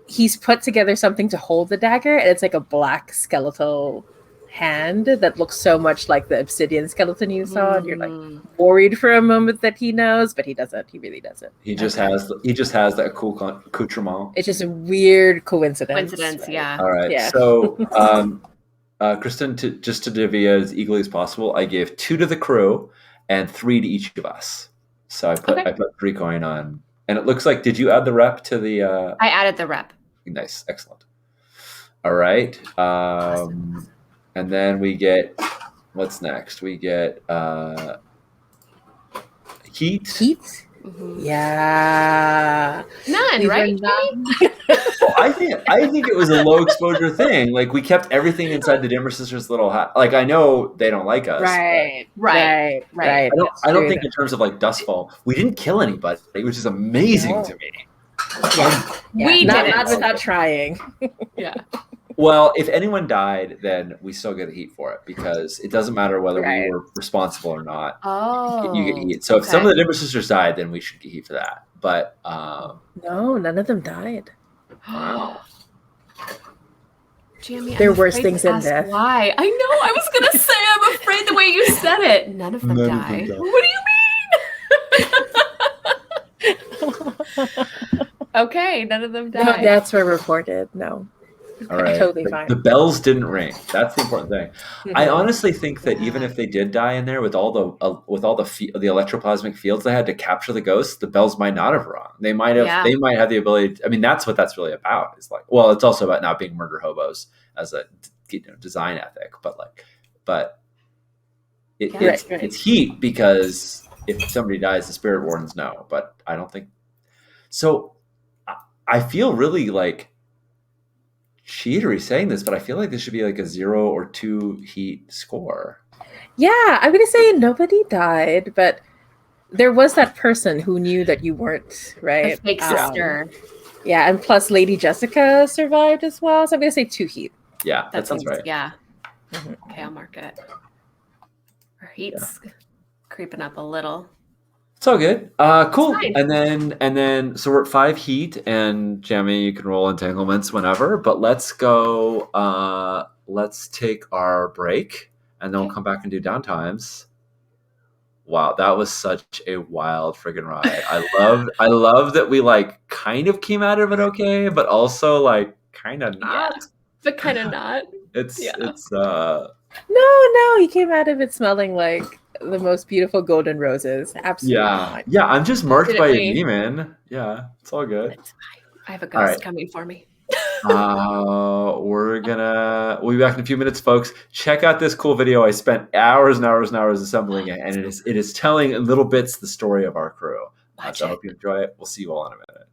he's put together something to hold the dagger, and it's like a black skeletal hand that looks so much like the obsidian skeleton you saw, and you're like Mm. worried for a moment that he knows, but he doesn't. He really doesn't. He just Okay. has that cool accoutrement. It's just a weird coincidence. Coincidence, right? yeah. All right. Yeah. So, Kristen, just to divvy as equally as possible, I gave 2 to the crew and 3 to each of us. So I put 3 coin on, and it looks like. Did you add the rep to the? I added the rep. Nice, excellent. All right. Awesome. And then we get what's next? We get heat. Heat? Mhm. Yeah. None, These are right? not- Well, I think it was a low exposure thing. Like we kept everything inside the Dimmer sisters' little hat. Like I know they don't like us. but Right. I don't That's think true. in terms of like Dustfall, we didn't kill anybody, which is amazing No. to me. Yeah. We not, didn't. not without trying. Yeah. Well, if anyone died, then we still get the heat for it because it doesn't matter whether we Right. were responsible or not. Oh. You get heat. So if some of the Dimmer sisters died, then we should get heat for that. But No, none of them died. wow. Jamie, There I'm are worse afraid things to than ask death. Why? I know. I was gonna say. I'm afraid the way you said it. None of them None of die. them die. What do you mean? Okay, none of them No died. deaths were reported. No. All right. Totally fine. The bells didn't ring. That's the important thing. I Mhm. honestly think that even if they did die in there with all the the electroplasmic fields they had to capture the ghosts, the bells might not have rung. They might have. Yeah. They might have the ability. I mean, that's what that's really about. It's like, well, it's also about not being murder hobos as a design ethic, but Yeah. it's Right. it's heat because if somebody dies, the spirit wardens know. But I don't think so. I feel really like cheatery saying this, but I feel like this should be like a 0 or 2 heat score. Yeah, I'm gonna say nobody died, but there was that person who knew that you weren't, The right? fake sister. Yeah, and plus Lady Jessica survived as well. So I'm gonna say 2 heat. Yeah, that sounds seems- right. Yeah. Mhm. Okay, I'll mark it. Our heat's creeping up a little. It's all good. Cool. It's And then so we're at 5 heat, and Jamie, you can roll entanglements whenever. But let's go. Let's take our break, and then we'll come back and do downtimes. Wow, that was such a wild friggin' ride. I love that we like kind of came out of it okay, but also like kind of not. But kind of not. It's Yeah. it's No, he came out of it smelling like the most beautiful golden roses. Absolutely Yeah. not. Yeah. I'm just marked by a Definitely. demon. Yeah. It's all good. It's fine. I have a All right. ghost coming for me. We'll be back in a few minutes, folks. Check out this cool video. I spent hours and hours and hours assembling it, and it is telling in little bits the story of our crew. So I Watch it. hope you enjoy it. We'll see you all in a minute.